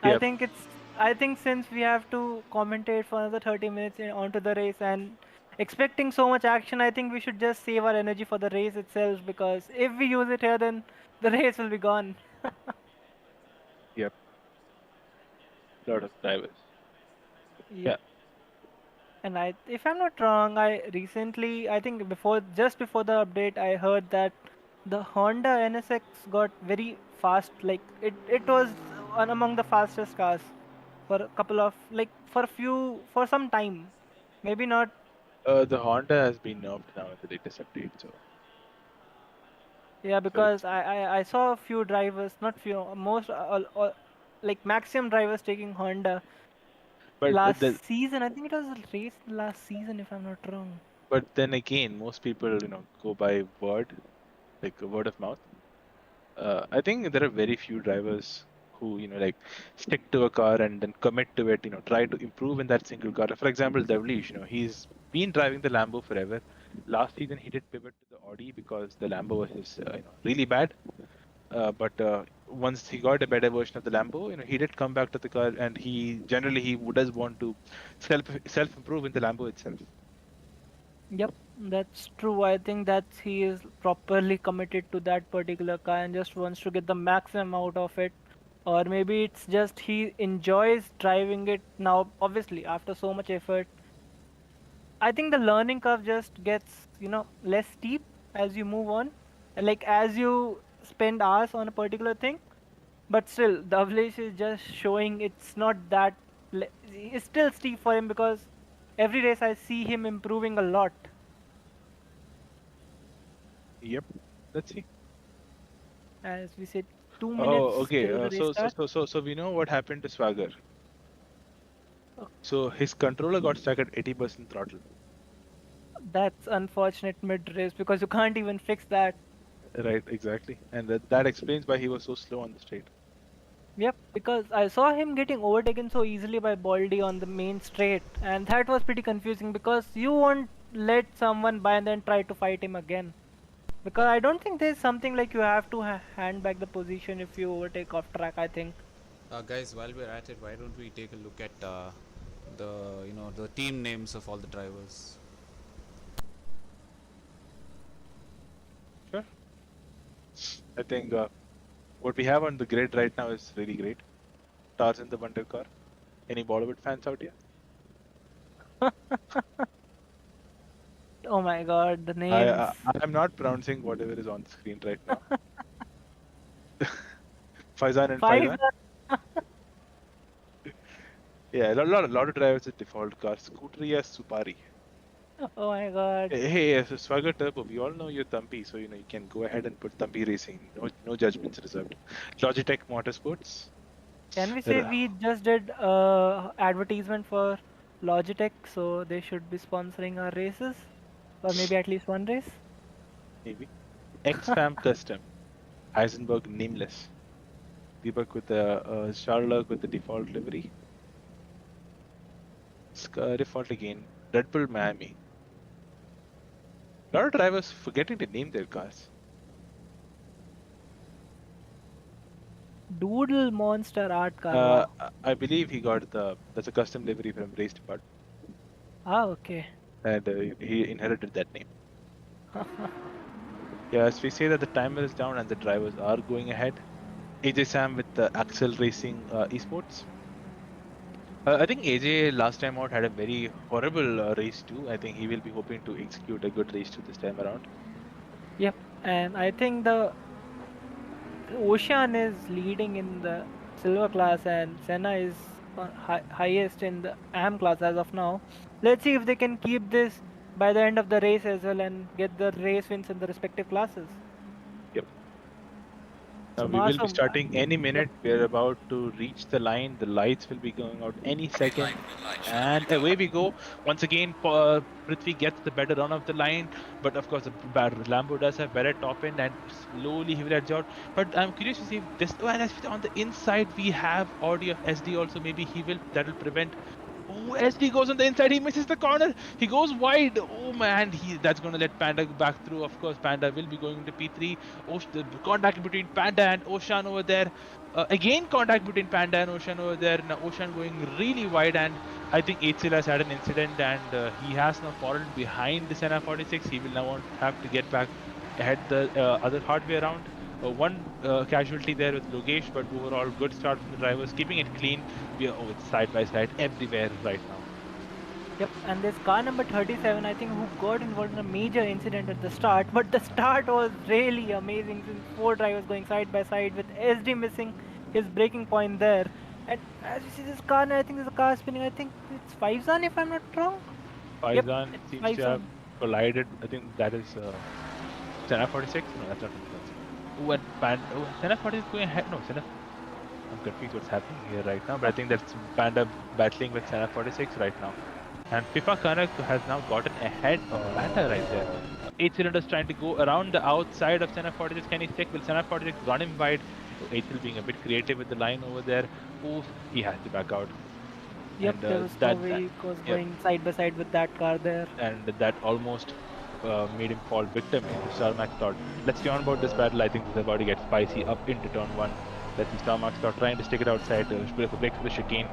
B: I
A: Yep.
B: think it's. I think since we have to commentate for another 30 minutes onto the race, and expecting so much action, I think we should just save our energy for the race itself, because if we use it here, then the race will be gone.
A: Yep, lot of drivers.
B: Yep.
A: Yeah,
B: And if I'm not wrong, I think just before the update, I heard that the Honda NSX got very fast. Like it was one among the fastest cars for a couple of for some time. Maybe not.
A: the Honda has been nerfed now in the latest update,
B: Yeah,
A: so
B: because
A: it's.
B: I saw a few drivers, not few, most like maximum drivers taking Honda
A: But
B: last
A: the
B: season. I think it was a race last season, if I'm not wrong.
A: but then again, most people go by word, like word of mouth. I think there are very few drivers who like stick to a car and then commit to it. Try to improve in that single car. For example, Devlish, he's been driving the Lambo forever. Last season, he did pivot to the Audi because the Lambo was really bad. But once he got a better version of the Lambo, he did come back to the car, and he does want to self improve in the Lambo itself.
B: Yep, that's true. I think that he is properly committed to that particular car and just wants to get the maximum out of it. Or maybe it's just he enjoys driving it now, obviously, after so much effort. I think the learning curve just gets, less steep as you move on. Like as you spend hours on a particular thing, but still, the Avlesh is just showing it's not that. It's still steep for him because every race I see him improving a lot.
A: Yep. Let's see.
B: As we said, 2 minutes
A: Oh, okay.
B: till the race start.
A: So we know what happened to Swagger.
B: Oh,
A: So his controller got stuck at 80% throttle.
B: that's unfortunate mid race because you can't even fix that.
A: Right, exactly. And that explains why he was so slow on the straight.
B: Yep, because I saw him getting overtaken so easily by Baldy on the main straight, and that was pretty confusing because you won't let someone by and then try to fight him again. Because I don't think there's something like you have to hand back the position if you overtake off track, I think.
C: Guys, while we're at it, why don't we take a look at the team names of all the drivers?
A: Sure. I think what we have on the grid right now is really great. Tarzan the Wonder Car. Any Bollywood fans out here?
B: Oh my god, the names.
A: I'm not pronouncing whatever is on the screen right now. Faizan and
B: Five.
A: Faizan. Yeah, a lot of drivers with default cars. Scooteria Supari.
B: Oh my god.
A: Hey, so Swagger Turbo, we all know you're Thampi, so you can go ahead and put Thampi Racing. No judgments reserved. Logitech Motorsports.
B: Can we say
A: Ra-
B: we just did advertisement for Logitech, so they should be sponsoring our races, or maybe at least one race?
A: Maybe. XFAM Custom. Heisenberg Nameless. Deepak with the Sherlock with the default livery. Default again. Red Bull Miami. A lot of drivers forgetting to name their cars.
B: Doodle Monster Art car. Wow.
A: I believe he got that's a custom livery from Race Department,
B: Ah, okay.
A: and he inherited that name. Yeah, as we say that the timer is down and the drivers are going ahead. AJ Sam with the Axel Racing Esports. I think AJ last time out had a very horrible race too. I think he will be hoping to execute a good race too this time around.
B: Yep, and I think the Ocean is leading in the silver class, and Senna is highest in the AM class as of now. Let's see if they can keep this by the end of the race as well and get the race wins in the respective classes.
A: Yep. Now
B: So
A: we will be
B: Masum,
A: starting any
B: yep.
A: minute. We're about to reach the line. The lights will be going out any second. And away we go. Once again, Prithvi gets the better run of the line. But of course, the Lambo does have better top end and slowly he will edge out. But I'm curious to see if this. Oh, and on the inside, we have audio of SD also. Maybe that will prevent Oh, SD goes on the inside. He misses the corner. He goes wide. Oh man, that's going to let Panda back through. Of course, Panda will be going into P3. The contact between Panda and Oshan over there. Again, contact between Panda and Oshan over there. Now Oshan going really wide, and I think HCL has had an incident, and he has now fallen behind the Senna 46. He will now have to get back ahead the other hard way around. One casualty there with Logesh, but overall good start from the drivers, keeping it clean. It's side by side everywhere right now.
B: Yep, and there's car number 37, I think, who got involved in a major incident at the start. But the start was really amazing since 4 drivers going side by side with SD missing his braking point there. And as you see this car, I think there's a car spinning. I think it's Faizan, if I'm not wrong. Yep,
A: Faizan
B: it's
A: seems to have
B: Faizan.
A: collided. I think that is Senna 46. No, that's not. Oh, and Senna 46 going ahead. No, Senna. I'm confused what's happening here right now, but I think that's Panda battling with Senna 46 right now. And FIFA Kanak has now gotten ahead of Panda right there. 8 cylinders trying to go around the outside of Senna 46. Can he stick? Will Senna 46 run him wide? 8 being a bit creative with the line over there. Oh, he has to back out.
B: Yep,
A: And,
B: there was no way he was going side by side with that car there.
A: And that almost made him fall victim into Starmax thought. Let's see on about this battle. I think this is about to get spicy up into turn 1. Let's see Starmax thought trying to stick it outside, break through the chicane.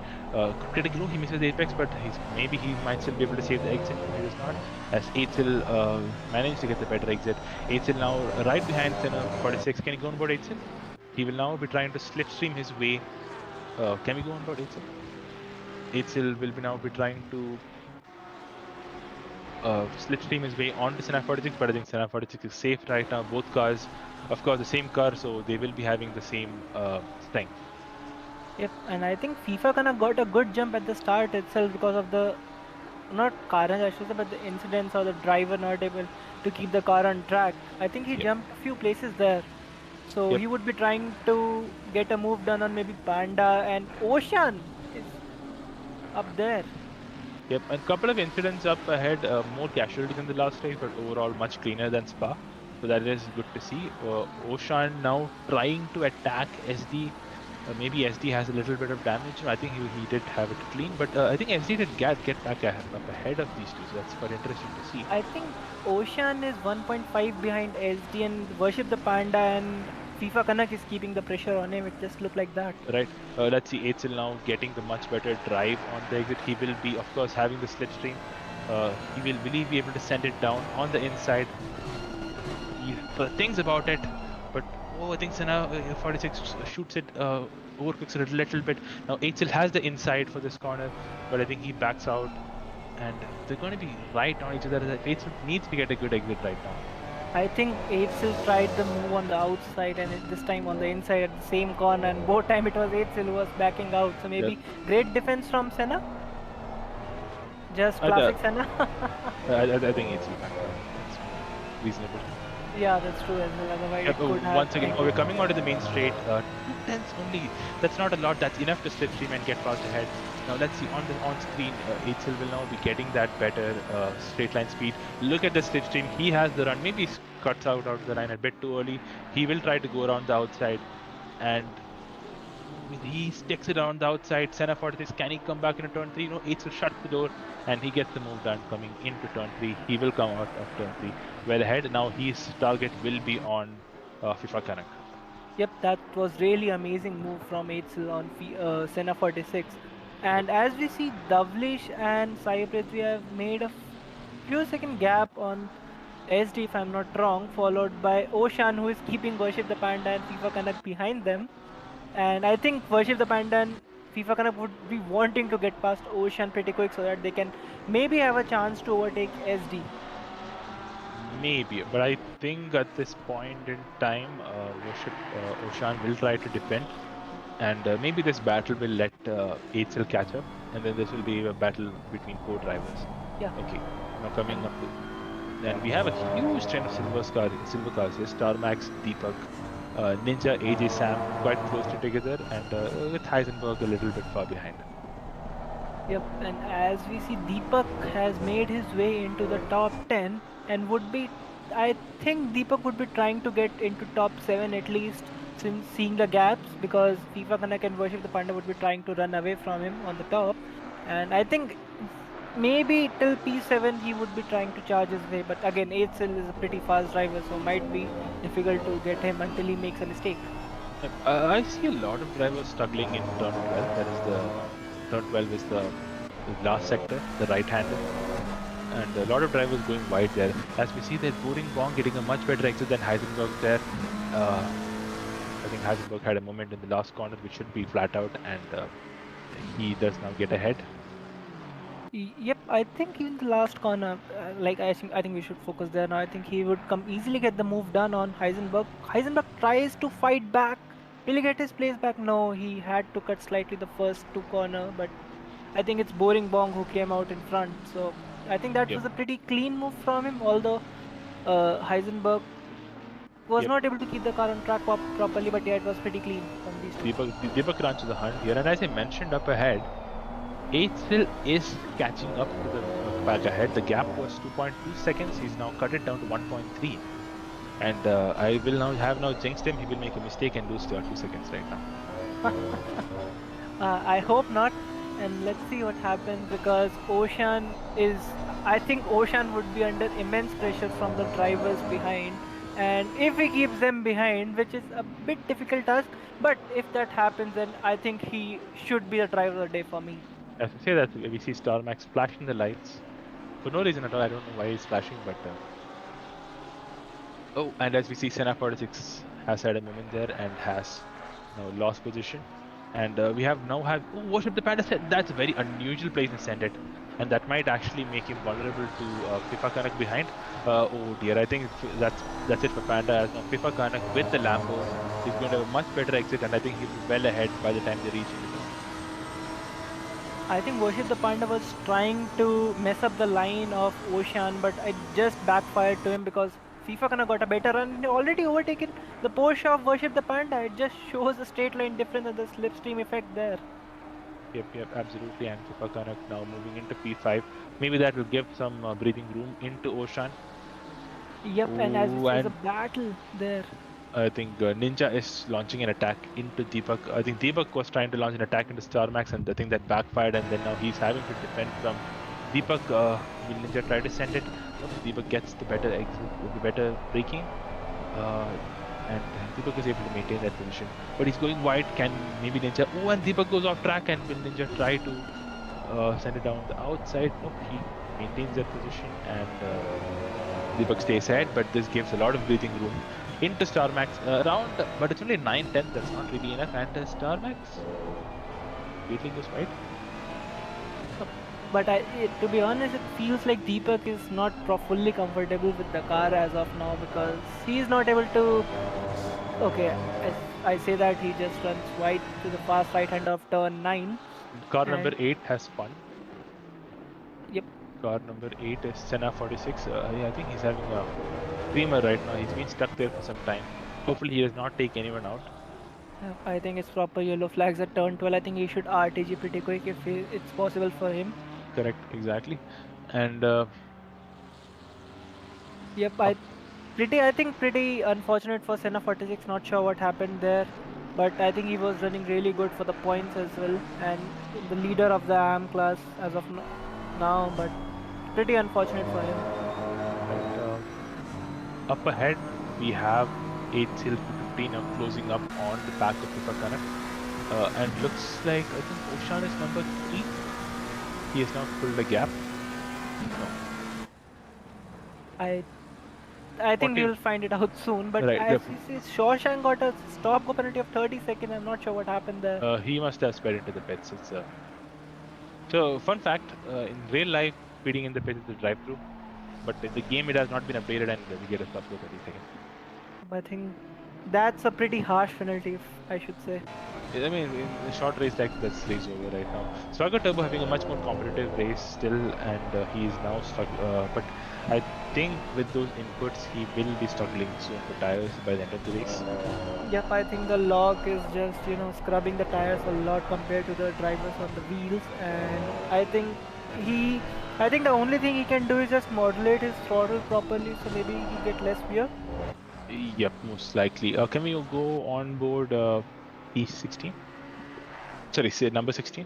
A: Critical, he misses the apex, but maybe he might still be able to save the exit. It is not, as Eitzel managed to get the better exit. Eitzel now right behind Senna 46. Can he go on board Eitzel? He will now be trying to slipstream his way. Can we go on board Eitzel? Eitzel will now be trying to slipstream his way onto Senna 46, but I think Senna 46 is safe right now. Both cars, of course, the same car, so they will be having the same strength.
B: Yep, and I think FIFA kind of got a good jump at the start itself because of the, not carnage I should say, but the incidents or the driver not able to keep the car on track. I think he jumped a few places there. So he would be trying to get a move done on maybe Panda, and Ocean is up there.
A: Yep, a couple of incidents up ahead, more casualties in the last race, but overall much cleaner than Spa. So that is good to see. Oshan now trying to attack SD. Maybe SD has a little bit of damage. I think he did have it clean, but I think SD did get back up ahead of these two. So that's quite interesting to see.
B: I think Oshan is 1.5 behind SD and Worship the Panda, and FIFA Kanak is keeping the pressure on him. It just looked like that.
A: Right. Let's see Eitzel now getting the much better drive on the exit. He will be, of course, having the slipstream. Will he be able to send it down on the inside? He thinks about it, but I think Senna 46 shoots it, overcooks it a little bit. Now Eitzel has the inside for this corner, but I think he backs out, and they're going to be right on each other. Eitzel needs to get a good exit right now.
B: I think Eitzel tried the move on the outside and this time on the inside at the same corner, and both time it was Eitzel who was backing out. So maybe great defense from Senna. Just classic Senna.
A: I think Eitzel backed out. It's reasonable.
B: Yeah, that's true as well. Otherwise,
A: once again, we're coming onto the main straight. 2 tenths only. That's not a lot. That's enough to slipstream and get fast ahead. Now let's see on screen. Eitzel will now be getting that better straight line speed. Look at the slipstream. He has the run. Maybe he cuts out of the line a bit too early. He will try to go around the outside, and he sticks it around the outside. Senna 46. Can he come back into turn 3? No, Eitzel shuts the door, and he gets the move done coming into turn 3. He will come out of turn 3 well ahead. Now his target will be on FIFA Kanak.
B: Yep, that was really amazing move from Eitzel on Senna 46. And as we see, Davlish and Sai Prithvi have made a few second gap on SD, if I'm not wrong, followed by Oshan, who is keeping Worship the Panda and FIFA Kanak behind them. And I think Worship the Panda and FIFA Kanak would be wanting to get past Ocean pretty quick so that they can maybe have a chance to overtake SD.
A: Maybe, but I think at this point in time, Ocean will try to defend, and maybe this battle will let Eitzel catch up, and then this will be a battle between 4 drivers.
B: Yeah.
A: Okay, now coming up to, and we have a huge trend of silver cars here. Starmax, Deepak, Ninja, AJ, Sam quite close to together, and with Heisenberg a little bit far behind.
B: Yep, and as we see, Deepak has made his way into the top 10 and would be, I think Deepak would be trying to get into top 7 at least, since seeing the gaps, because FIFA Kanak and Worship the Panda would be trying to run away from him on the top. And I think maybe till P7 he would be trying to charge his way, but again 8 still is a pretty fast driver, so might be difficult to get him until he makes a mistake.
A: I see a lot of drivers struggling in turn 12. That is the turn 12 is the last sector, the right-hander, and a lot of drivers going wide there. As we see, there's Boring Bong getting a much better exit than Heisenberg there. I think Heisenberg had a moment in the last corner which should be flat out, and he does now get ahead.
B: Yep, I think even the last corner, like I think we should focus there now. I think he would come easily get the move done on Heisenberg. Heisenberg tries to fight back. Will he get his place back? No, he had to cut slightly the first two corner, but I think it's Boring Bong who came out in front. So I think that
A: Yep.
B: was a pretty clean move from him. Although Heisenberg was
A: Yep.
B: not able to keep the car on track properly, but yeah, it was pretty clean from these two.
A: Deepakraj to the hunt here, and as I mentioned up ahead, Eighthville is catching up to the back ahead. The gap was 2.2 seconds. He's now cut it down to 1.3. And I will now jinxed him. He will make a mistake and lose 2 seconds right now.
B: I hope not, and let's see what happens because I think Ocean would be under immense pressure from the drivers behind, and if he keeps them behind, which is a bit difficult task, but if that happens, then I think he should be the driver of the day for me.
A: As I say that, we see StarMax flashing the lights for no reason at all. I don't know why he's flashing, but oh, and as we see, Senna 46 has had a moment there and has now lost position. And we have Worship the Panda set. That's a very unusual place to send it, and that might actually make him vulnerable to Pifa Kanak behind. Oh dear, I think that's it for Panda. As now Pifa Kanak with the Lambo is going to have a much better exit, and I think he'll be well ahead by the time they reach it.
B: I think Worship the Panda was trying to mess up the line of Ocean, but it just backfired to him because FIFA kinda got a better run and already overtaken the Porsche of Worship the Panda. It just shows the straight line difference and the slipstream effect there.
A: Yep, absolutely. And Pifa Kanak now moving into P5. Maybe that will give some breathing room into Ocean.
B: Yep, and as we see, there's a
A: and
B: battle there.
A: I think Ninja is launching an attack into Deepak. I think Deepak was trying to launch an attack into StarMax, and I think that backfired. And then now he's having to defend from Deepak. Will Ninja try to send it? Deepak gets the better exit, the better braking, and Deepak is able to maintain that position. But he's going wide. Can maybe Ninja? Oh, and Deepak goes off track, and will Ninja try to send it down the outside? Nope, he maintains that position, and Deepak stays ahead. But this gives a lot of breathing room into StarMax around, but it's only 9-10. That's not really enough. And StarMax waiting is right.
B: But to be honest, it feels like Deepak is not fully comfortable with the car as of now because he is not able to. Okay, I say that he just runs wide to the fast right hand of turn 9.
A: Car number 8 has spun.
B: Yep.
A: Car number 8 is Senna 46. I think he's having a screamer right now. He's been stuck there for some time. Hopefully he does not take anyone out.
B: I think it's proper yellow flags at turn 12. I think he should RTG pretty quick if it's possible for him.
A: Correct, exactly. And
B: yep, I think pretty unfortunate for Senna 46. Not sure what happened there, but I think he was running really good for the points as well, and the leader of the AM class as of now. But pretty unfortunate for him.
A: And, up ahead, we have 8 Hill 15 now closing up on the back of Pifa Kanak. And looks like I think Oshan is number 3. He has now pulled the gap. No.
B: I think we will find it out soon. But
A: right,
B: as you see, Shawshank got a stop go penalty of 30 seconds. I'm not sure what happened there.
A: He must have sped into the pits. So fun fact: in real life, speeding in the pits is a drive-through, but in the game it has not been updated, and we get a stop go 30 seconds.
B: I think that's a pretty harsh penalty, I should say.
A: I mean, in a short race like this, race over right now. Swagger Turbo having a much more competitive race still, and he is now stuck. But I think with those inputs, he will be struggling soon for tires by the end of the race.
B: Yep, I think the log is just scrubbing the tires a lot compared to the drivers on the wheels, and I think the only thing he can do is just modulate his throttle properly, so maybe he get less wear.
A: Yep, most likely. Can we go on board? E16? Sorry, say number 16.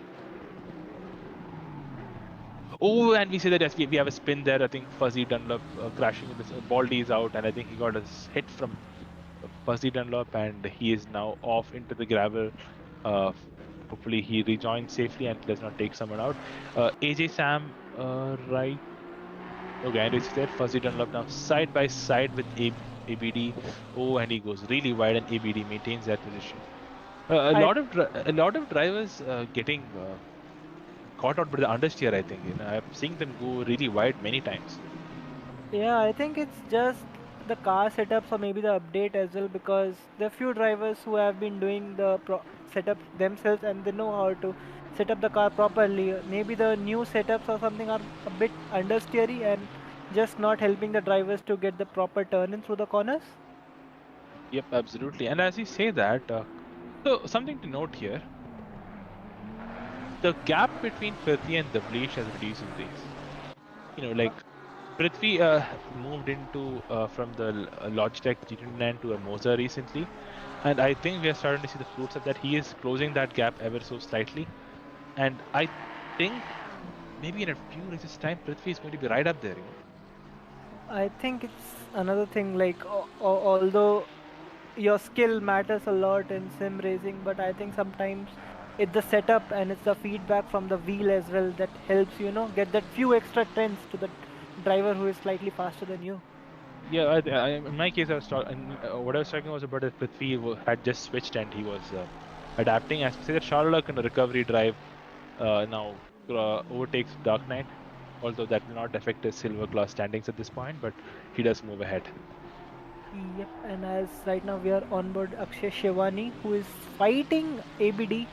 A: Oh, and we see that yes, we have a spin there. I think Fuzzy Dunlop crashing with this. Baldy is out, and I think he got a hit from Fuzzy Dunlop, and he is now off into the gravel. Uh, Hopefully he rejoins safely and does not take someone out. AJ Sam, right? Okay, and it's there. Fuzzy Dunlop now side by side with ABD. Oh, and he goes really wide, and ABD maintains that position. A
B: I
A: lot of a lot of drivers getting caught out by the understeer. I think I'm seeing them go really wide many times.
B: Yeah, I think it's just the car setups or maybe the update as well, because there are few drivers who have been doing the setup themselves and they know how to set up the car properly. Maybe the new setups or something are a bit understeery and just not helping the drivers to get the proper turn in through the corners.
A: Yep, absolutely. And as you say that, so something to note here: the gap between Prithvi and Davlesh has reduced in race. Like Prithvi moved into from the Logitech G29 to a Moza recently, and I think we are starting to see the fruits of that. He is closing that gap ever so slightly, and I think maybe in a few races time, Prithvi is going to be right up there.
B: I think it's another thing, like although your skill matters a lot in sim racing, but I think sometimes it's the setup and it's the feedback from the wheel as well that helps get that few extra tenths to the driver who is slightly faster than you.
A: Yeah, in my case, I was talking. What I was talking was about that Prithvi had just switched and he was adapting. As we say that Charlotte in a recovery drive now overtakes Dark Knight, although that will not affect his silver class standings at this point, but he does move ahead.
B: Yep, and as right now we are on board Akshay Shivani, who is fighting ABD,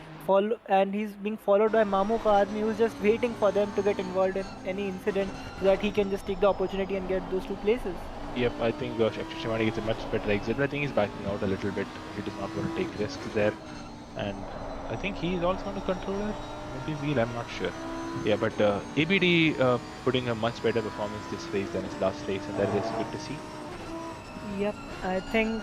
B: and he's being followed by Mamu Army, who's just waiting for them to get involved in any incident so that he can just take the opportunity and get those two places.
A: Yep, I think Akshay Shivani gets a much better exit, but I think he's backing out a little bit. He does not want to take risks there, and I think he's also on a controller, maybe wheel. I'm not sure. Yeah, but ABD putting a much better performance this race than his last race, and that is good to see.
B: Yep, I think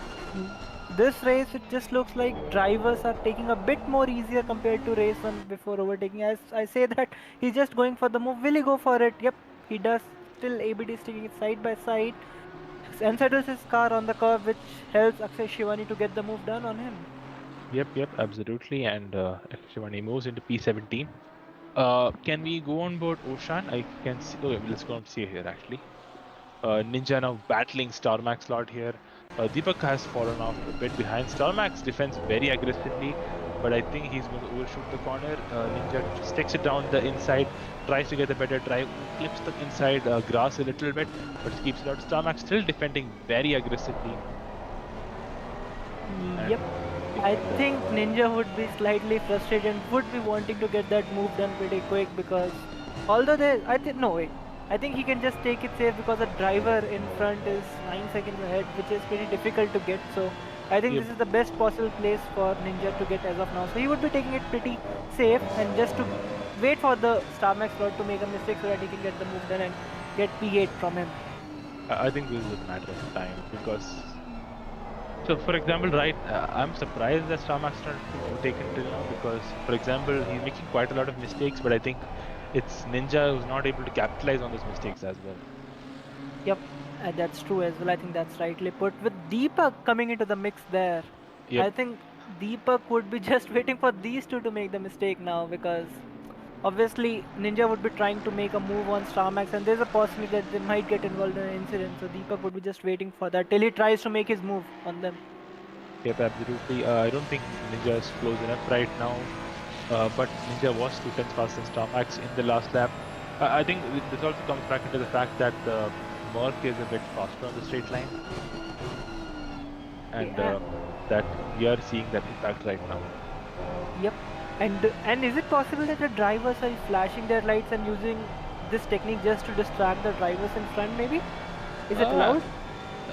B: this race it just looks like drivers are taking a bit more easier compared to race one before overtaking. As I say that he's just going for the move. Will he go for it? Yep, he does. Still ABD is taking it side by side. Unsettles his car on the curve, which helps Akshay Shivani to get the move done on him.
A: Yep, absolutely. And Shivani moves into P17. Can we go on board Oshan? I can see. Okay, let's go and see here actually. Ninja now battling Starmax slot here. Deepak has fallen off a bit behind. Starmax defends very aggressively, but I think he's going to overshoot the corner. Ninja just takes it down the inside, tries to get a better drive, clips the inside grass a little bit, but keeps it out. Starmax still defending very aggressively.
B: Yep. I think Ninja would be slightly frustrated and would be wanting to get that move done pretty quick, because although I think he can just take it safe because the driver in front is 9 seconds ahead, which is pretty difficult to get. So I think this is the best possible place for Ninja to get as of now. So he would be taking it pretty safe and just to wait for the Starmax slot to make a mistake so that he can get the move done and get P8 from him.
A: I think this is a matter of time because. So, for example, right, I'm surprised that Starmax not taken till now because, for example, he's making quite a lot of mistakes, but I think it's Ninja who's not able to capitalize on those mistakes as well.
B: Yep, that's true as well. I think that's rightly put. With Deepak coming into the mix there, I think Deepak would be just waiting for these two to make the mistake now, because obviously Ninja would be trying to make a move on Starmax and there's a possibility that they might get involved in an incident. So Deepak would be just waiting for that till he tries to make his move on them.
A: Yep, absolutely. I don't think Ninja is close enough right now. But Ninja was 2 tenths faster than Starmax in the last lap. I think this also comes back into the fact that Merc is a bit faster on the straight line. And that we are seeing that impact right now.
B: Yep. And is it possible that the drivers are flashing their lights and using this technique just to distract the drivers in front maybe? Is it allowed?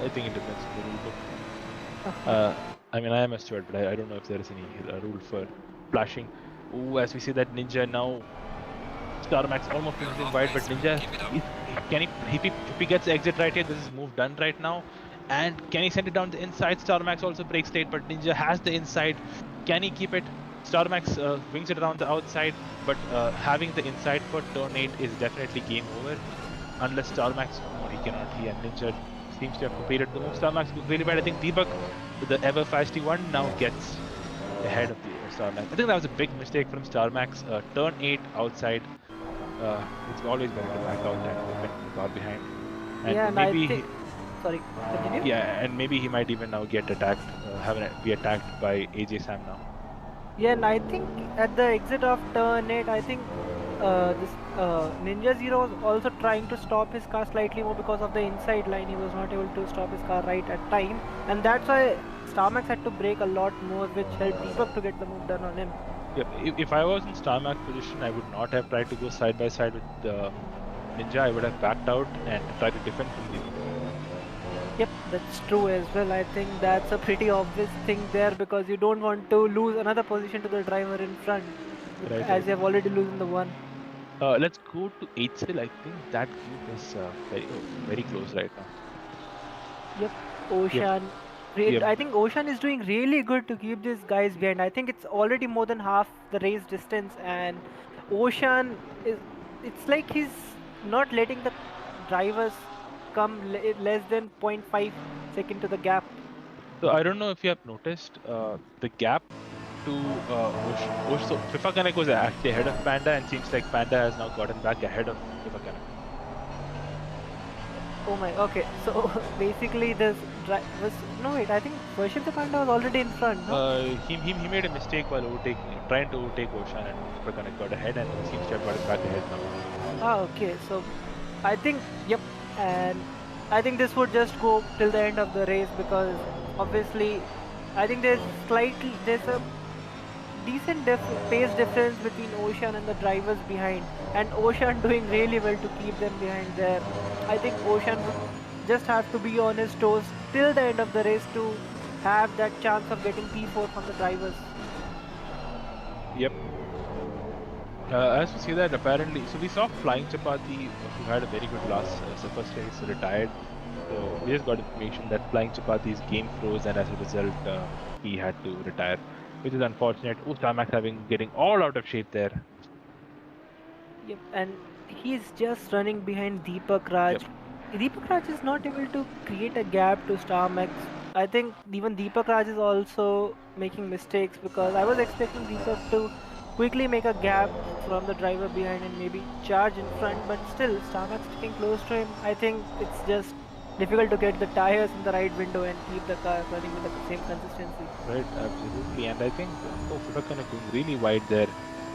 A: I think it depends on the rule book. I mean, I am a steward, but I don't know if there is any rule for flashing. Ooh, as we see that Ninja now, Starmax almost finishing wide, but Ninja, if he gets exit right here, this is move done right now. And can he send it down the inside? Starmax also breaks late, but Ninja has the inside. Can he keep it? StarMax wings it around the outside, but having the inside for turn 8 is definitely game over. Unless StarMax, no, he cannot. He and Ninja seems to have completed the move. StarMax looked really bad. I think Deepak, with the ever feisty one, now gets ahead of the StarMax. I think that was a big mistake from StarMax. Turn 8 outside. It's always better to back out than open the car behind. And
B: Yeah, and
A: maybe,
B: I think. Sorry, continue.
A: yeah, and maybe he might even now get attacked, be attacked by AJ Sam now.
B: Yeah, and I think at the exit of turn 8, I think this Ninja Zero was also trying to stop his car slightly more because of the inside line. He was not able to stop his car right at time, and that's why StarMax had to brake a lot more, which helped Deepak to get the move done on him.
A: Yeah, if I was in StarMax position, I would not have tried to go side by side with Ninja. I would have backed out and tried to defend from Deepak.
B: Yep, that's true as well. I think that's a pretty obvious thing there because you don't want to lose another position to the driver in front,
A: Right,
B: as you have already losing the one.
A: let's go to 8 still. I think that group is very close right now.
B: Yep, Ocean.
A: Yep.
B: I think Ocean is doing really good to keep these guys behind. I think it's already more than half the race distance, and Ocean is. It's like he's not letting the drivers come less than 0.5 second to the gap.
A: So I don't know if you have noticed the gap to Osh. So FIFA Connect was actually ahead of Panda, and seems like Panda has now gotten back ahead of FIFA Connect.
B: Oh my, okay. So basically, this was no wait. I think Worship the Panda was already in front. No?
A: He made a mistake while trying to overtake Ocean, and FIFA Connect got ahead, and he seems to have gotten back ahead now.
B: Ah, okay. So I think yep, and I think this would just go till the end of the race because obviously I think there's a decent pace difference between Ocean and the drivers behind, and Ocean doing really well to keep them behind there. I think Ocean would just have to be on his toes till the end of the race to have that chance of getting P4 from the drivers.
A: Yep. As we see that apparently, so we saw Flying Chapati, who had a very good first race, retired. So we just got information that Flying Chapati's game froze, and as a result, he had to retire, which is unfortunate. Starmax getting all out of shape there.
B: Yep, and he's just running behind Deepakraj.
A: Yep.
B: Deepakraj is not able to create a gap to StarMax. I think even Deepakraj is also making mistakes because I was expecting Deepak to quickly make a gap from the driver behind and maybe charge in front, but still StarMax sticking close to him. I think it's just difficult to get the tires in the right window and keep the car running with the same consistency.
A: Right, absolutely. And I think FIFA kind of going really wide there.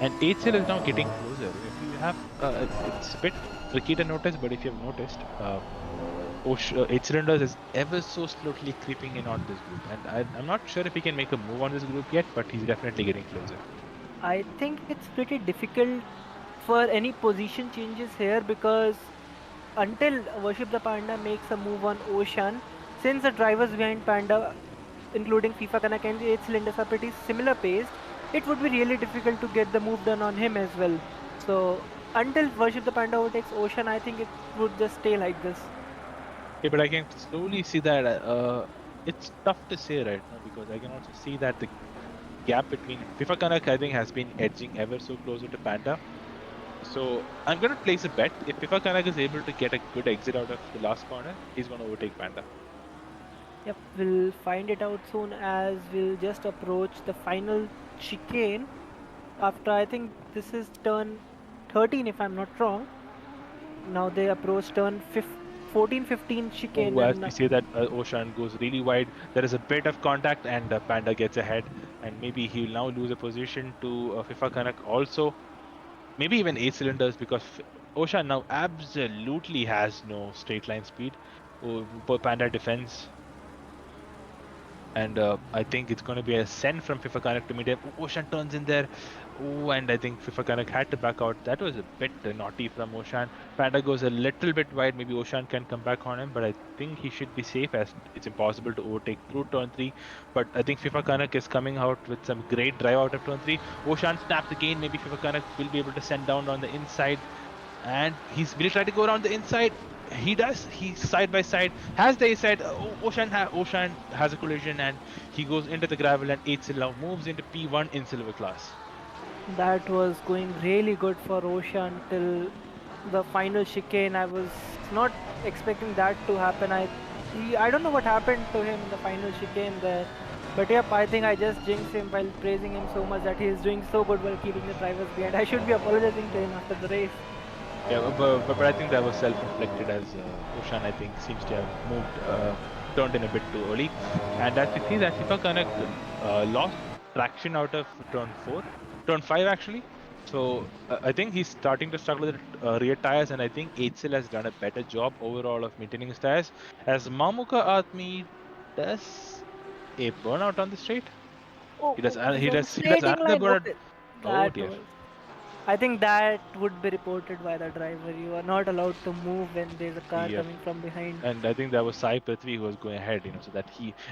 A: And HL is now getting closer. If you have, it's a bit tricky to notice, but if you have noticed, 8 cylinders is ever so slowly creeping in on this group. And I'm not sure if he can make a move on this group yet, but he's definitely getting closer.
B: I think it's pretty difficult for any position changes here because until Worship the Panda makes a move on Ocean, since the drivers behind Panda, including FIFA Connect and 8 cylinders, are pretty similar paced, it would be really difficult to get the move done on him as well. So until Worship the Panda overtakes Ocean, I think it would just stay like this.
A: Yeah, but I can slowly see that it's tough to say right now because I can also see that the gap between FIFA Connect I think has been edging ever so closer to Panda. So I'm going to place a bet. If FIFA Connect is able to get a good exit out of the last corner, he's going to overtake Panda.
B: Yep, we'll find it out soon as we'll just approach the final chicane. After I think this is turn 13 if I'm not wrong. Now they approach turn 14-15 chicane.
A: As we say that Ocean goes really wide, there is a bit of contact and Panda gets ahead, and maybe he'll now lose a position to FIFA Connect also. Maybe even 8 cylinders because Ocean now absolutely has no straight line speed. Panda defends. And I think it's going to be a send from FIFA Connect to meet him. Ocean turns in there. Oh, and I think FIFA Connect had to back out. That was a bit naughty from Ocean. Panda goes a little bit wide. Maybe Ocean can come back on him, but I think he should be safe as it's impossible to overtake through turn 3. But I think FIFA Connect is coming out with some great drive out of turn 3. Ocean snaps again. Maybe FIFA Connect will be able to send down on the inside. And will he try to go around the inside? he does. He's side by side, has the A side. Ocean has a collision and he goes into the gravel, and 8 now moves into P1 in silver class.
B: That was going really good for Osha until the final chicane. I was not expecting that to happen. I don't know what happened to him in the final chicane there. But yep, I think I just jinxed him while praising him so much that he is doing so good while keeping the drivers behind. I should be apologizing to him after the race.
A: Yeah, but I think that was self-inflicted as Oshan, I think, seems to have turned in a bit too early. And as we see that FIFA Connect lost traction out of turn 5 actually. So I think he's starting to struggle with rear tires, and I think HL has done a better job overall of maintaining his tires. As Mamuka Atmi does a burnout on the straight.
B: Oh,
A: He does.
B: he's
A: He
B: on the
A: does. He does
B: straightening
A: another
B: line.
A: burnout.
B: Okay.
A: Oh
B: That
A: dear.
B: was. I think that would be reported by the driver. You are not allowed to move when there's a car
A: Yep.
B: coming from behind.
A: And I think that was Sai Prithvi who was going ahead, so that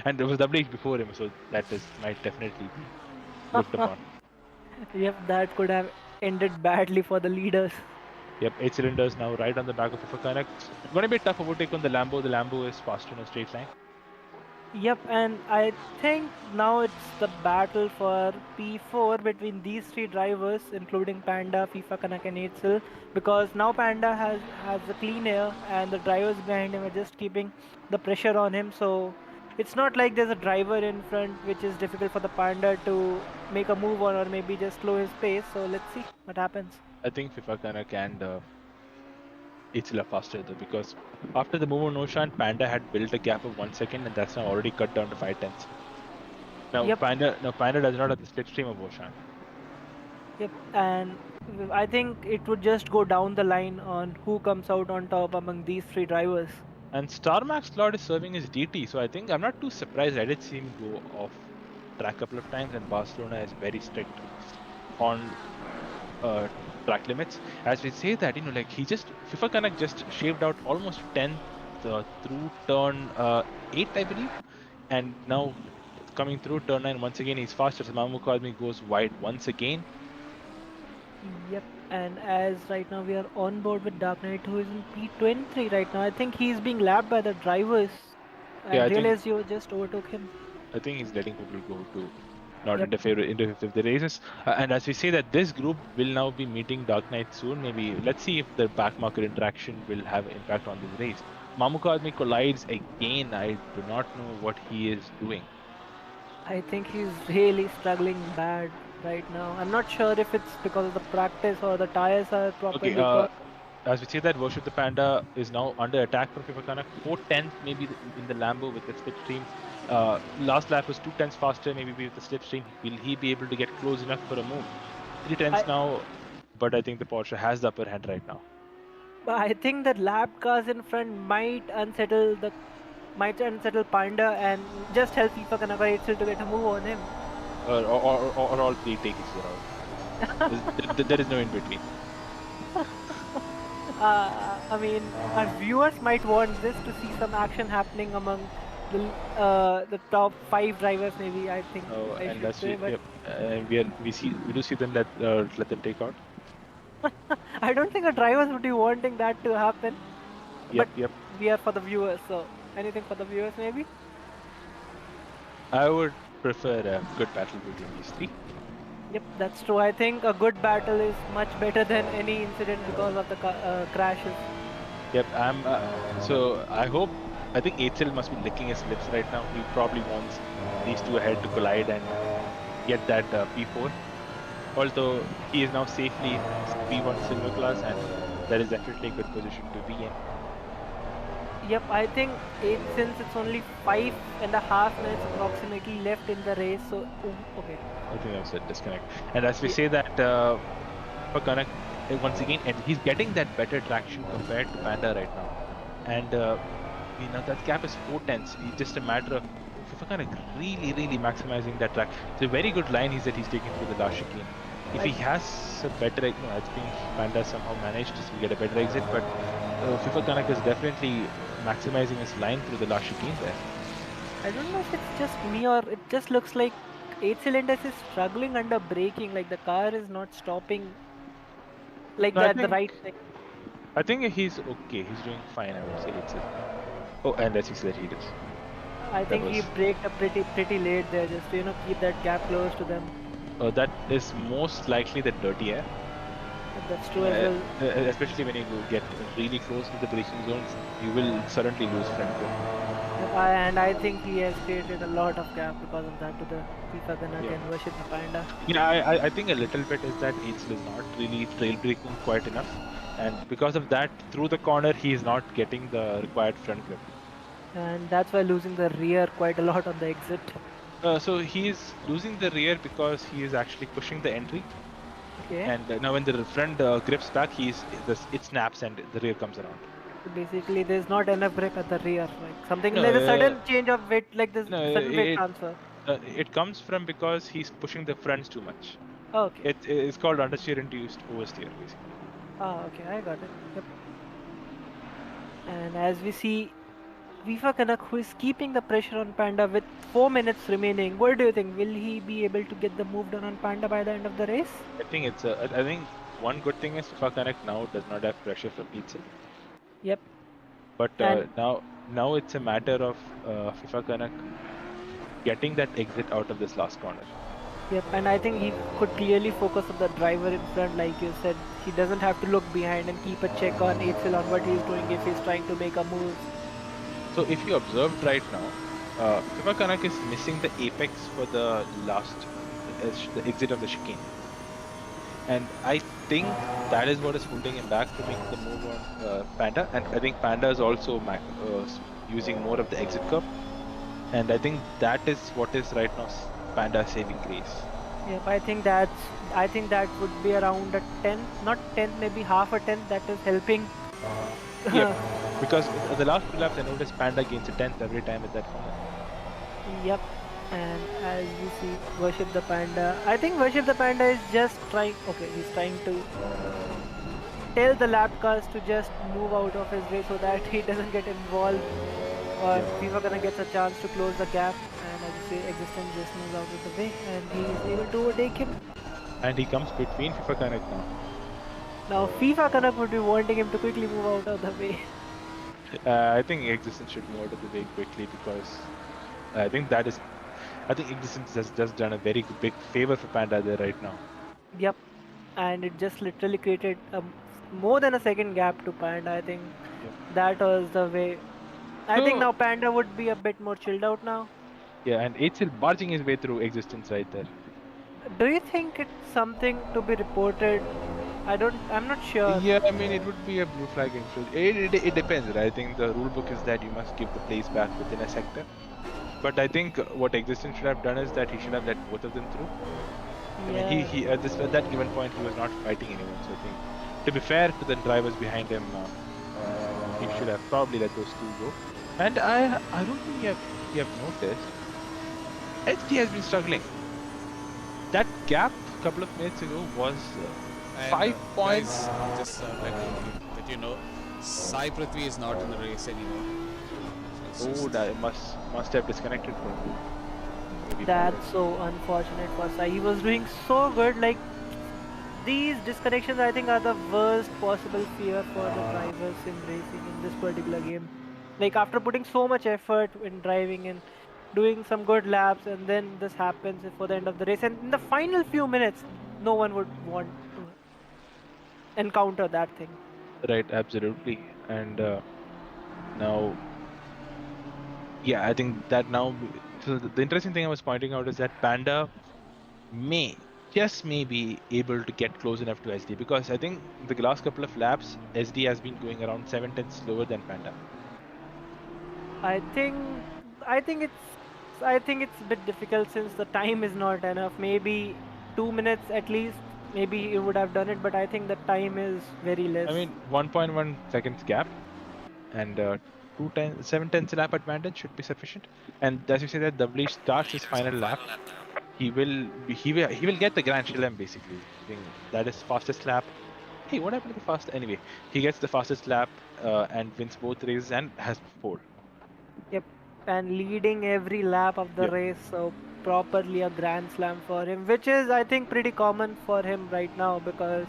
A: and there was WH before him, so that might definitely be looked upon.
B: Yep, that could have ended badly for the leaders.
A: Yep, 8 cylinders now right on the back of FIFA Connect. Going to be a tough overtake on the Lambo. The Lambo is faster in a straight line.
B: Yep, and I think now it's the battle for P4 between these three drivers, including Panda, FIFA Kanak, and Eitzel, because now Panda has the clean air, and the drivers behind him are just keeping the pressure on him. So it's not like there's a driver in front, which is difficult for the Panda to make a move on or maybe just slow his pace. So let's see what happens.
A: I think FIFA Connect and Itzel are faster though, because after the move on Ocean, Panda had built a gap of 1 second, and that's now already cut down to 5 tenths. Now
B: Yep.
A: Panda does not have the slipstream of Ocean.
B: Yep, and I think it would just go down the line on who comes out on top among these three drivers.
A: And Star Max Lord is serving as DT, so I think I'm not too surprised. I did see him go off track a couple of times, and Barcelona is very strict on track limits. As we say that, like FIFA Connect just shaved out almost 10th through turn 8, I believe, and now coming through turn 9 once again he's faster. So Mamu Kadmi goes wide once again.
B: Yep, and as right now we are on board with Dark Knight, who is in P23 right now. I think he's being lapped by the drivers. I
A: Yeah,
B: realized you just overtook him.
A: I think he's letting people go to not
B: Yep.
A: interfere with the races. And as we say that this group will now be meeting Dark Knight soon. Maybe let's see if the back market interaction will have impact on this race. Mamuka Admi collides again. I do not know what he is doing.
B: I think he's really struggling bad right now. I'm not sure if it's because of the practice or the tires are properly
A: Okay,
B: got.
A: as we say that, Worship the Panda is now under attack from FIFA Kanak. 4 tenths maybe in the Lambo with the slipstream. Last lap was 2 tenths faster, maybe with the slipstream. Will he be able to get close enough for a move? 3 tenths now, but I think the Porsche has the upper hand right now.
B: But I think the lap cars in front might unsettle Panda and just help FIFA Kanaka itself to get a move on him.
A: Or all three takes are out. There is no in between.
B: I mean, our viewers might want this to see some action happening among the top 5 drivers, maybe. I think
A: Oh,
B: I
A: and
B: should
A: that's
B: say, but
A: we do see them let them take out.
B: I don't think the drivers would be wanting that to happen.
A: Yep,
B: But
A: yep.
B: we are for the viewers, so anything for the viewers, maybe.
A: I would prefer a good battle between these three.
B: Yep, that's true. I think a good battle is much better than any incident because of the crashes.
A: Yep, so I think HL must be licking his lips right now. He probably wants these two ahead to collide and get that P4. Although he is now safely in P1 silver class, and that is definitely a good position to be in.
B: Yep, I think since it's only 5.5 minutes approximately left in the race, so okay.
A: I think that was a disconnect. And as we say that, for Kanak, once again, and he's getting that better traction compared to Panda right now. And that gap is 4 tenths. It's just a matter of Kanak really maximizing that track. It's a very good line he's taking through the last chicane. If he has a better, I think Panda somehow managed to get a better exit, but FIFA Kanak is definitely maximizing his line through the last chicane there.
B: I don't know if it's just me or it just looks like 8 cylinders is struggling under braking, like the car is not stopping like
A: No,
B: that the right thing.
A: I think he's okay. He's doing fine, I would say. Oh, and let's see that he does.
B: I
A: That
B: think he
A: was
B: braked up pretty late there, just to keep that gap close to them.
A: that is most likely the dirty air.
B: That's true as well.
A: Especially when you get really close to the braking zones, you will suddenly lose front grip.
B: And I think he has created a lot of gap because of that to the FIFA Canuck
A: Yeah.
B: and Worship the Panda.
A: Yeah, I think a little bit is that Eitzel is not really trail braking quite enough, and because of that, through the corner he is not getting the required front grip.
B: And that's why losing the rear quite a lot on the exit.
A: So he is losing the rear because he is actually pushing the entry,
B: Okay.
A: and now when the front grips back, it snaps and the rear comes around.
B: So basically, there's not enough grip at the rear. Like something
A: No,
B: like a sudden change of weight, like this
A: no,
B: sudden weight transfer.
A: it comes from because he's pushing the fronts too much.
B: Okay.
A: It's called understeer induced oversteer, basically.
B: Ah, okay, I got it. Yep. And as we see, FIFA Canuck, who is keeping the pressure on Panda with 4 minutes remaining, what do you think? Will he be able to get the move done on Panda by the end of the race?
A: I think one good thing is FIFA Connect now does not have pressure from Eitzel.
B: Yep.
A: But
B: And
A: now it's a matter of FIFA Connect getting that exit out of this last corner.
B: yep, and I think he could clearly focus on the driver in front, like you said. He doesn't have to look behind and keep a check on Eitzel on what he's doing if he's trying to make a move.
A: So if you observed right now, FIFA Connect is missing the apex for the the exit of the chicane. And I think that is what is holding him back to make the move on Panda. And I think Panda is also using more of the exit curve. And I think that is what is right now Panda saving grace.
B: Yep, I think that would be around a 10, not 10, maybe half a 10 that is helping.
A: Yep. Because the last two laps I noticed Panda gains a tenth every time at that corner.
B: Yep. And as we see Worship the Panda, I think Worship the Panda is just trying, okay, he's trying to tell the lap cars to just move out of his way so that he doesn't get involved or FIFA gonna gets a chance to close the gap. And as you say, Existence just moves out of the way and he is able to overtake him.
A: And he comes between FIFA Connect now.
B: Now FIFA Canuck would be wanting him to quickly move out of the way.
A: I think Existence should move out of the way quickly because I think Existence has just done a very big favor for Panda there right now.
B: Yep. And it just literally created more than a second gap to Panda. I think that was the way. I think now Panda would be a bit more chilled out now.
A: Yeah, and Eitzel barging his way through Existence right there.
B: Do you think it's something to be reported? I'm not sure.
A: Yeah, I mean, it would be a blue flag infringement. It depends, right? I think the rule book is that you must give the place back within a sector. But I think what Existence should have done is that he should have let both of them through.
B: Yeah.
A: I mean, he at that given point, he was not fighting anyone. So I think, to be fair to the drivers behind him, he should have probably let those two go. And I don't think you have noticed, HD has been struggling. That gap a couple of minutes ago was 5 points.
C: Guys, just let you know, Sai Prithvi is not in the race anymore. So it's
A: Oh, that must have disconnected from you. Maybe
B: That's so unfortunate for Sai. He was doing so good. Like these disconnections, I think, are the worst possible fear for the drivers in racing in this particular game. Like after putting so much effort in driving and doing some good laps, and then this happens for the end of the race, and in the final few minutes, no one would want to encounter that thing.
A: Right, absolutely. And now, yeah, I think that now. So the interesting thing I was pointing out is that Panda just may be able to get close enough to SD because I think the last couple of laps SD has been going around 7/10 slower than Panda.
B: I think it's a bit difficult since the time is not enough. Maybe 2 minutes at least. Maybe he would have done it, but I think the time is very less.
A: I mean, 1.1 seconds gap, and 7/10 lap advantage should be sufficient. And as you say that Davlish starts his final lap, he will get the Grand Slam basically. I think that is fastest lap. Hey, what happened to the fast? Anyway, he gets the fastest lap and wins both races and has pole.
B: Yep, and leading every lap of the
A: Yep.
B: race, so properly a grand slam for him, which is I think pretty common for him right now because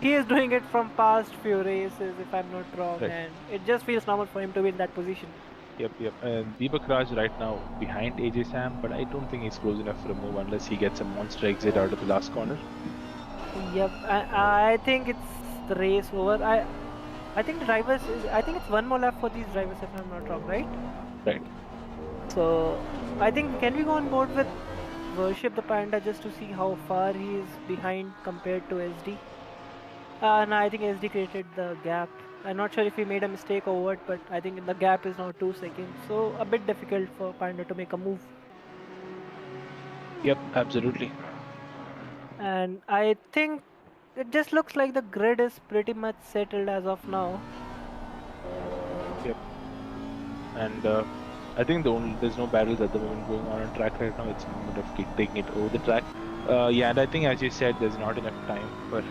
B: he is doing it from past few races, if I'm not wrong,
A: Right.
B: and it just feels normal for him to be in that position.
A: Yep. And Deepakraj right now behind AJ Sam, but I don't think he's close enough for a move unless he gets a monster exit out of the last corner.
B: Yep, I think it's the race over. I think the drivers. I think it's one more lap for these drivers, if I'm not wrong, right?
A: Right.
B: So I think can we go on board with Worship the Panda just to see how far he is behind compared to SD? And I think SD created the gap. I'm not sure if he made a mistake or what, but I think the gap is now 2 seconds. So a bit difficult for Panda to make a move.
A: Yep, absolutely.
B: And I think it just looks like the grid is pretty much settled as of now.
A: Yep. And I think there's no battles at the moment going on track right now. It's a moment of taking it over the track. Yeah, and I think as you said, there's not enough time. But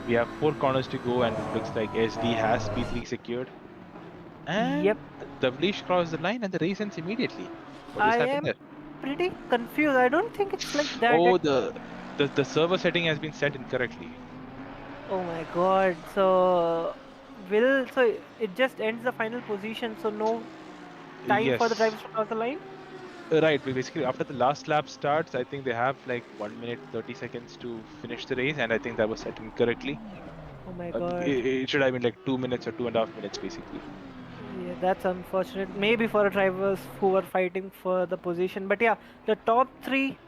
A: we have 4 corners to go, and it looks like SD has P3 secured. And
B: Yep,
A: Davlish crossed the line, and the race ends immediately. What
B: I
A: just happened
B: am
A: there?
B: pretty confused. I don't think it's like that.
A: Oh, the server setting has been set incorrectly.
B: Oh my god. So so it just ends the final position, so no time for the
A: Yes.
B: drivers to cross the line?
A: Right. Basically, after the last lap starts, I think they have like 1 minute 30 seconds to finish the race, and I think that was set incorrectly.
B: Oh my
A: It,
B: god.
A: it should have been like 2 minutes or 2.5 minutes, basically.
B: Yeah, that's unfortunate. Maybe for the drivers who were fighting for the position. But yeah, the top three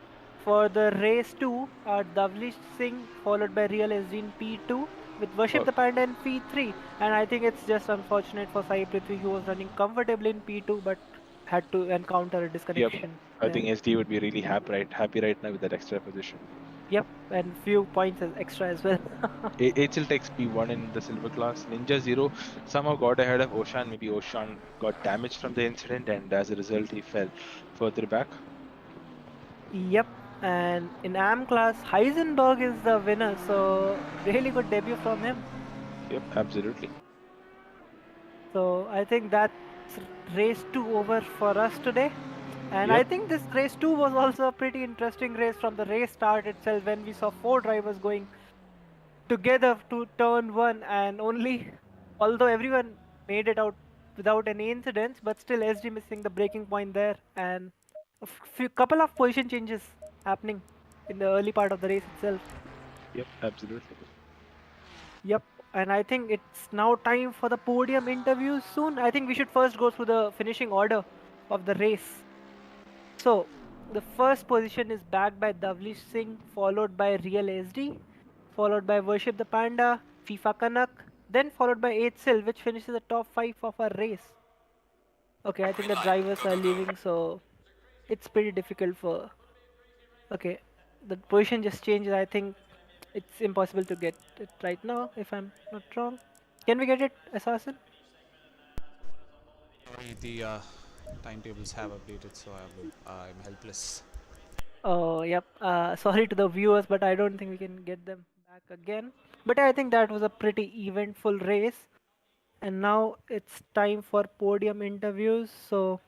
B: for the race 2 are Davlish Singh, followed by Real SD in P2, with Worship
A: Oh,
B: the Panda in P3. And I think it's just unfortunate for Sai Prithvi, who was running comfortably in P2 but had to encounter a
A: yep.
B: disconnection
A: I
B: there.
A: think SD would be really happy right now with that extra position.
B: Yep, and few points as extra as well.
A: HL takes P1 in the silver class. Ninja Zero somehow got ahead of Oshan. Maybe Oshan got damaged from the incident, and as a result, he fell further back.
B: Yep, and in AM class, Heisenberg is the winner, so really good debut from him.
A: Yep, absolutely.
B: So I think that's race 2 over for us today. And I
A: Yep.
B: think this race 2 was also a pretty interesting race from the race start itself when we saw 4 drivers going together to turn 1, and only, although everyone made it out without any incidents, but still SD missing the breaking point there, and a few couple of position changes happening in the early part of the race itself.
A: Yep, absolutely.
B: Yep, and I think it's now time for the podium interviews soon. I think we should first go through the finishing order of the race. So, the first position is backed by Davlish Singh, followed by Real SD, followed by Worship the Panda, FIFA Kanak, then followed by 8 which finishes the top 5 of our race. Okay, I think the drivers are leaving, so it's pretty difficult for. Okay, the position just changes. I think it's impossible to get it right now, if I'm not wrong. Can we get it, Assassin?
C: Sorry, the timetables have updated, so I'm helpless.
B: Oh, yep. Sorry to the viewers, but I don't think we can get them back again. But I think that was a pretty eventful race. And now it's time for podium interviews. So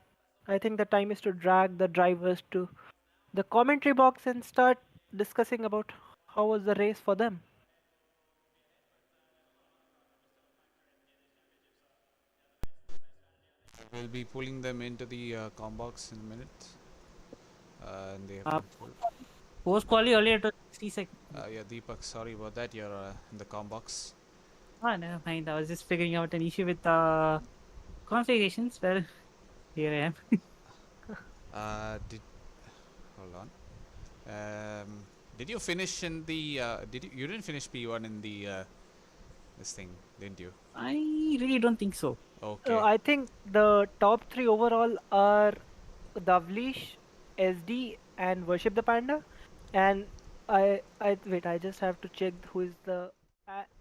B: I think the time is to drag the drivers to the commentary box and start discussing about how was the race for them.
C: We'll be pulling them into the com box in a minute, and they have
D: Uh,
C: been pulled.
D: Post quali earlier it was 60 seconds.
C: Yeah, Deepak, sorry about that. You're in the com box.
D: Ah, never mind. I was just figuring out an issue with configurations. Well, here I am.
C: Did hold on. Did you finish in the? Did you didn't finish P1 in the this thing, didn't you?
D: I really don't think so.
C: Okay.
B: I think the top 3 overall are Davlish, SD, and Worship the Panda. And I wait. I just have to check who is the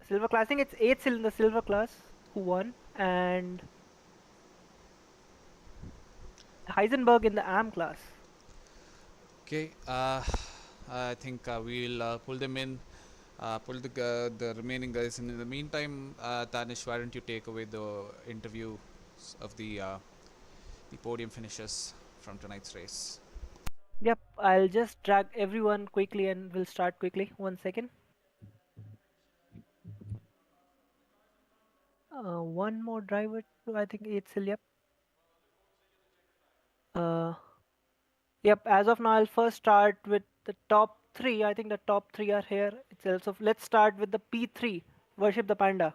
B: silver class. I think it's 8 in the silver class who won, and Heisenberg in the AM class.
C: Okay. I think we'll pull them in. Pull the remaining guys in. In the meantime, Tanish, why don't you take away the interview of the podium finishers from tonight's race?
B: Yep, I'll just drag everyone quickly and we'll start quickly. 1 second. One more driver to, I think, Eitzel. Yep. Uh, yep. As of now, I'll first start with the top three. I think the top three are here itself. So let's start with the P3. Worship the Panda.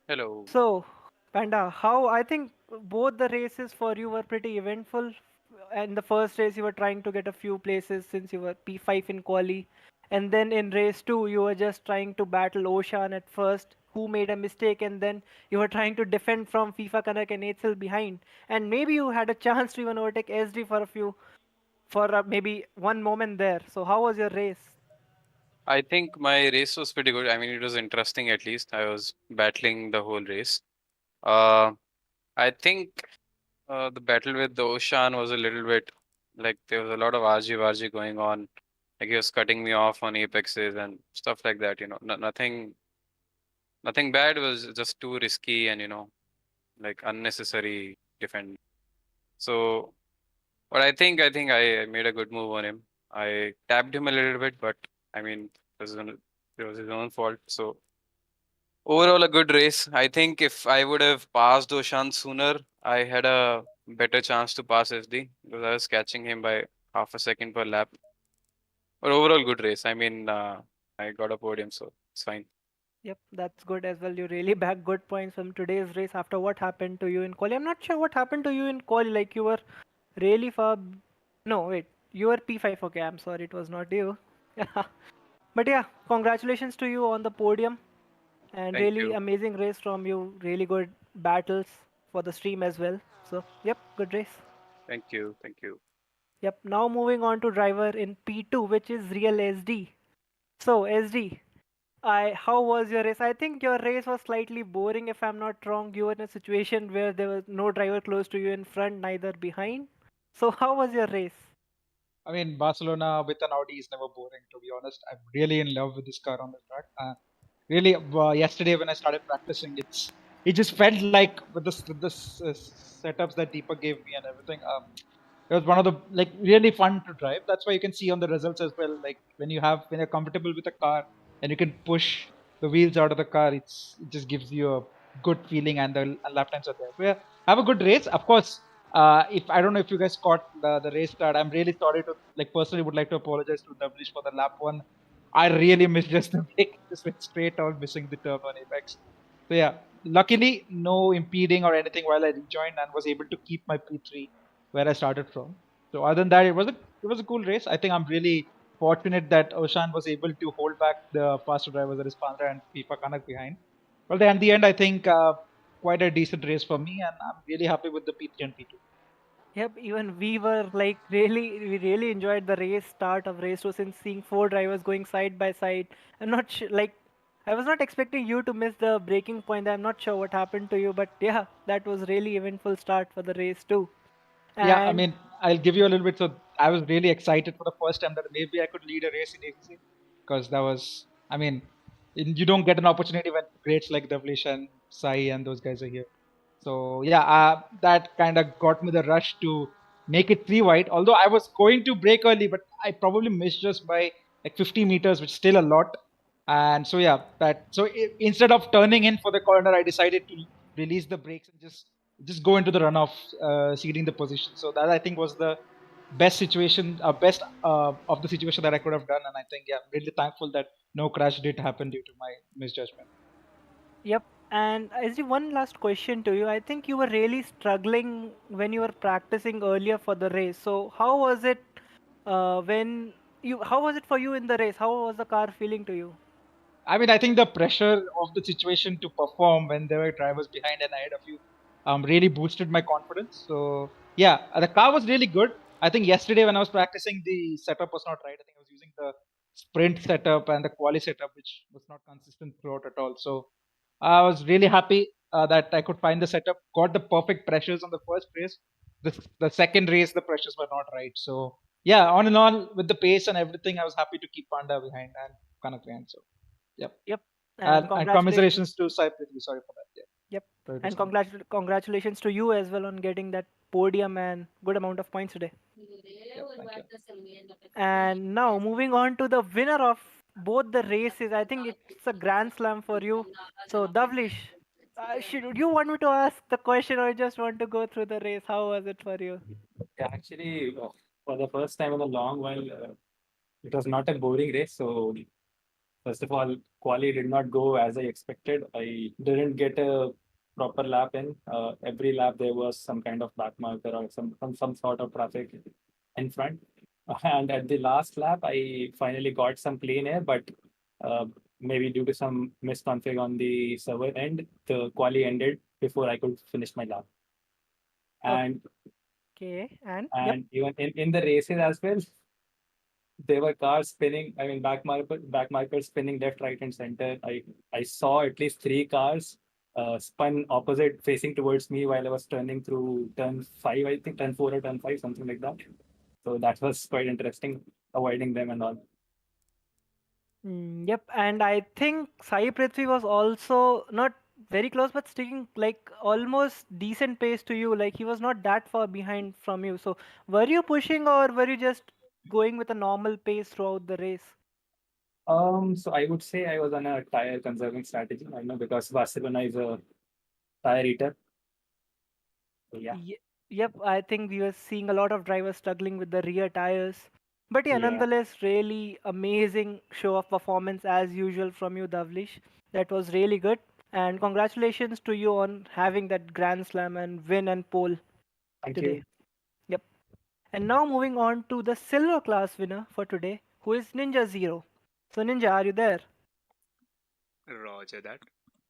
E: Hello.
B: So, Panda, how I think both the races for you were pretty eventful. In the first race, you were trying to get a few places since you were P5 in quali, and then in race two, you were just trying to battle Ocean at first, who made a mistake, and then you were trying to defend from FIFA Kanak and Eitzel behind, and maybe you had a chance to even overtake SD for a few, for maybe one moment there. So, how was your race?
E: I think my race was pretty good. I mean, it was interesting at least. I was battling the whole race. Uh, I think the battle with the Ocean was a little bit like there was a lot of RG going on. Like he was cutting me off on apexes and stuff like that. Nothing bad. It was just too risky and like unnecessary defend. So, but I think I made a good move on him. I tapped him a little bit, but I mean, it was his own fault. So overall, a good race. I think if I would have passed Oshan sooner, I had a better chance to pass SD because I was catching him by half a second per lap. But overall, good race. I mean, I got a podium, so it's fine.
B: Yep, that's good as well. You really back good points from today's race after what happened to you in quali. I'm not sure what happened to you in quali. Like you were really far. No, wait. You were P5. Okay, I'm sorry. It was not you. But yeah, congratulations to you on the podium. And
E: Thank
B: really
E: you.
B: amazing race from you. Really good battles for the stream as well. So, yep, good race.
E: Thank you. Thank you.
B: Yep, now moving on to driver in P2, which is real SD. So, SD, how was your race? I think your race was slightly boring if I'm not wrong. You were in a situation where there was no driver close to you in front, neither behind. So how was your race?
F: I mean, Barcelona with an Audi is never boring, to be honest. I'm really in love with this car on the track. Really, yesterday when I started practicing, it just felt like with this setups that Deepak gave me and everything. It was one of the like really fun to drive. That's why you can see on the results as well. Like when you're comfortable with a car and you can push the wheels out of the car, it just gives you a good feeling and the lap times are there. So yeah, have a good race. Of course, if I don't know if you guys caught the race start, I'm really sorry to like personally would like to apologize to Devlish for the lap one. I really misjudged the brake. Just went straight out, missing the turn on apex. So yeah, luckily no impeding or anything while I rejoined and was able to keep my P3 where I started from. So other than that, it was a cool race. I think I'm really fortunate that Oshan was able to hold back the faster drivers, that is Pandra and FIFA Kanak behind. Well, then at the end, I think quite a decent race for me, and I'm really happy with the P3 and P2.
B: Yep, even we were like we really enjoyed the race start of race two since seeing four drivers going side by side. I'm not sure, like, I was not expecting you to miss the breaking point. I'm not sure what happened to you, but yeah, that was really eventful start for the race too.
F: Yeah, I
B: And
F: mean, I'll give you a little bit. So I was really excited for the first time that maybe I could lead a race in ACC because that was, I mean, you don't get an opportunity when greats like Davlish and Sai and those guys are here. So yeah, that kind of got me the rush to make it three wide. Although I was going to break early, but I probably missed just by like 50 meters, which is still a lot. And so yeah, instead of turning in for the corner, I decided to release the brakes and just go into the runoff, ceding the position. So that I think was the best of the situation that I could have done. And I think yeah, I'm really thankful that no crash did happen due to my misjudgment.
B: yep, and as one last question to you, I think you were really struggling when you were practicing earlier for the race. So how was it how was it for you in the race? How was the car feeling to you?
F: I mean, I think the pressure of the situation to perform when there were drivers behind and ahead of you really boosted my confidence. So, yeah, the car was really good. I think yesterday when I was practicing, the setup was not right. I think I was using the sprint setup and the quali setup, which was not consistent throughout at all. So, I was really happy that I could find the setup, got the perfect pressures on the first race. The second race, the pressures were not right. So, yeah, on and on with the pace and everything, I was happy to keep Panda behind and Kanak behind. So, yep.
B: Yep, and
F: And
B: congratulations.
F: commiserations to Sai Prithvi. Sorry for that. Yeah.
B: Yep,
F: Sorry to
B: and
F: sound.
B: congratulations to you as well on getting that podium and good amount of points today.
F: Yep. Thank you.
B: And now moving on to the winner of both the races. I think it's a grand slam for you. So, Davlish, should you want me to ask the question or you just want to go through the race? How was it for you?
G: Yeah, actually, for the first time in a long while, it was not a boring race. So first of all, quali did not go as I expected. I didn't get a proper lap in. Every lap there was some kind of back marker or some sort of traffic in front. And at the last lap, I finally got some clean air, but uh, maybe due to some misconfig on the server end, the quali ended before I could finish my lap. And
B: Okay, and yep.
G: and even in the races as well, there were cars spinning. I mean, back markers spinning left, right, and center. I saw at least three cars spun opposite, facing towards me while I was turning through turn five. I think turn four or turn five, something like that. So that was quite interesting, avoiding them and all.
B: Yep, and I think Sai Prithvi was also not very close, but sticking like almost decent pace to you. Like he was not that far behind from you. So were you pushing or were you just going with a normal pace throughout the race?
G: So I would say I was on a tire conserving strategy. I know because Barcelona is a tire eater. So yeah,
B: Ye- Yep, I think we were seeing a lot of drivers struggling with the rear tires. But yeah,
G: yeah.
B: nonetheless, really amazing show of performance as usual from you, Davlish. That was really good. And congratulations to you on having that Grand Slam and win and pole
G: Thank
B: today.
G: you.
B: Yep. And now moving on to the silver class winner for today, who is Ninja Zero. So Ninja, are you there?
H: Roger that.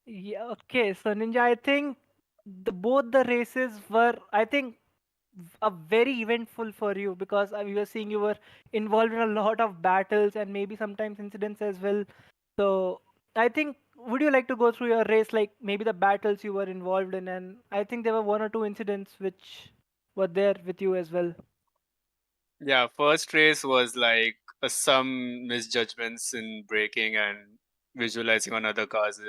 B: Yeah, okay. So Ninja, I think both the races were, I think, a very eventful for you because we were seeing you were involved in a lot of battles and maybe sometimes incidents as well. So I think, would you like to go through your race, like maybe the battles you were involved in? And I think there were one or two incidents which were there with you as well.
H: Yeah, first race was like some misjudgments in braking and visualizing on other cars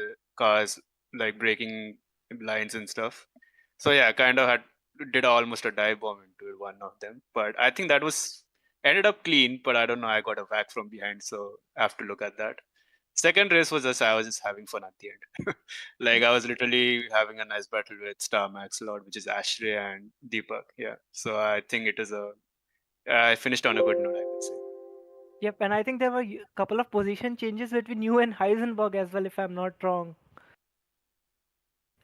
H: like braking lines and stuff. So yeah, kind of had did almost a dive bomb into one of them, but I think that was ended up clean. But I don't know, I got a whack from behind, so I have to look at that. Second race was just I was just having fun at the end. Like I was literally having a nice battle with Star Max Lord, which is Ashley and Deepak. Yeah, so I think it is a I finished on a good note, I would say.
B: Yep, and I think there were a couple of position changes between you and Heisenberg as well, if I'm not wrong.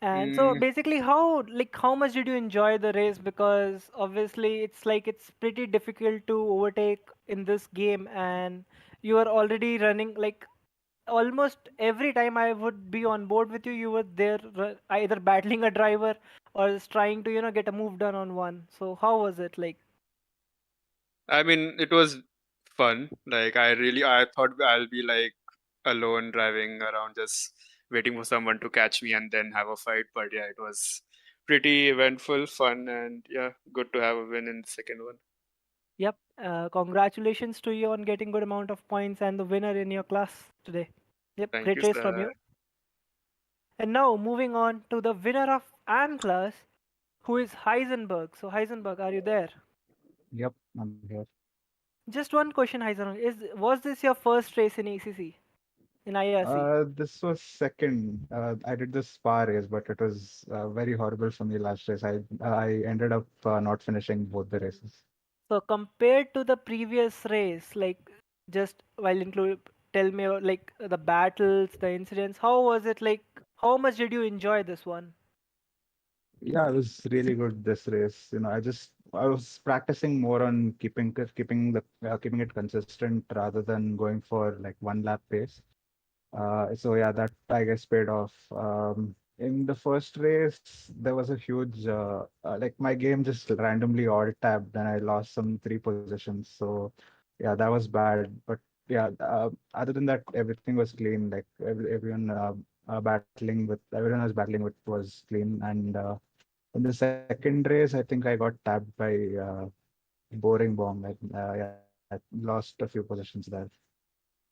B: And so
H: Mm,
B: basically how much did you enjoy the race? Because obviously it's like it's pretty difficult to overtake in this game and you are already running like almost every time I would be on board with you, you were there either battling a driver or just trying to, get a move done on one. So how was it like?
H: I mean, it was fun. Like I thought I'll be like alone driving around, just waiting for someone to catch me and then have a fight. But yeah, it was pretty eventful, fun, and yeah, good to have a win in the second one.
B: Yep. Congratulations to you on getting good amount of points and the winner in your class today. Yep,
H: Thank
B: great
H: you,
B: race from
H: sir.
B: you. And now moving on to the winner of Am class, who is Heisenberg. So Heisenberg, are you there?
F: Yep, I'm here.
B: Just one question, Heisenberg. Was this your first race in ACC, in IRC?
I: This was second. I did this spa race, but it was very horrible for me last race. I ended up not finishing both the races.
B: So compared to the previous race, like just while include tell me like the battles, the incidents, how was it like? How much did you enjoy this one?
I: Yeah, it was really good this race. I was practicing more on keeping it consistent rather than going for like one lap pace. So yeah, that I guess paid off. In the first race, there was a huge like my game just randomly alt tabbed and I lost some three positions. So yeah, that was bad. But yeah, other than that, everything was clean. Like everyone I was battling with was clean. And in the second race, I think I got tapped by boring bomb. Yeah, lost a few positions there.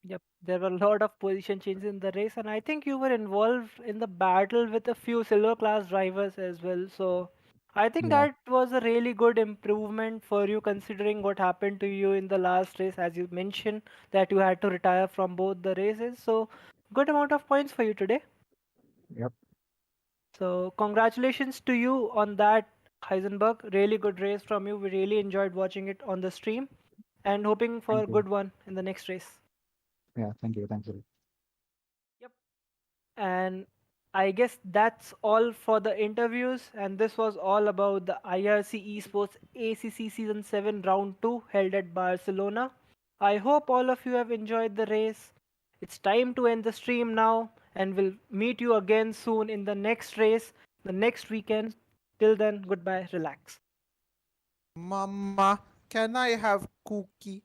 B: Yep, there were a lot of position changes in the race, and I think you were involved in the battle with a few silver class drivers as well. So I think
I: Yeah.
B: that was a really good improvement for you considering what happened to you in the last race, as you mentioned that you had to retire from both the races. So, good amount of points for you today.
I: Yep.
B: So, congratulations to you on that, Heisenberg. Really good race from you. We really enjoyed watching it on the stream and hoping for
I: Thank
B: a
I: you.
B: good one in the next race.
I: Yeah. Thank you. Thanks a lot.
B: Yep. And I guess that's all for the interviews. And this was all about the IRC Esports ACC Season 7 Round 2 held at Barcelona. I hope all of you have enjoyed the race. It's time to end the stream now, and we'll meet you again soon in the next race, the next weekend. Till then, goodbye, relax.
J: Mama, can I have cookie?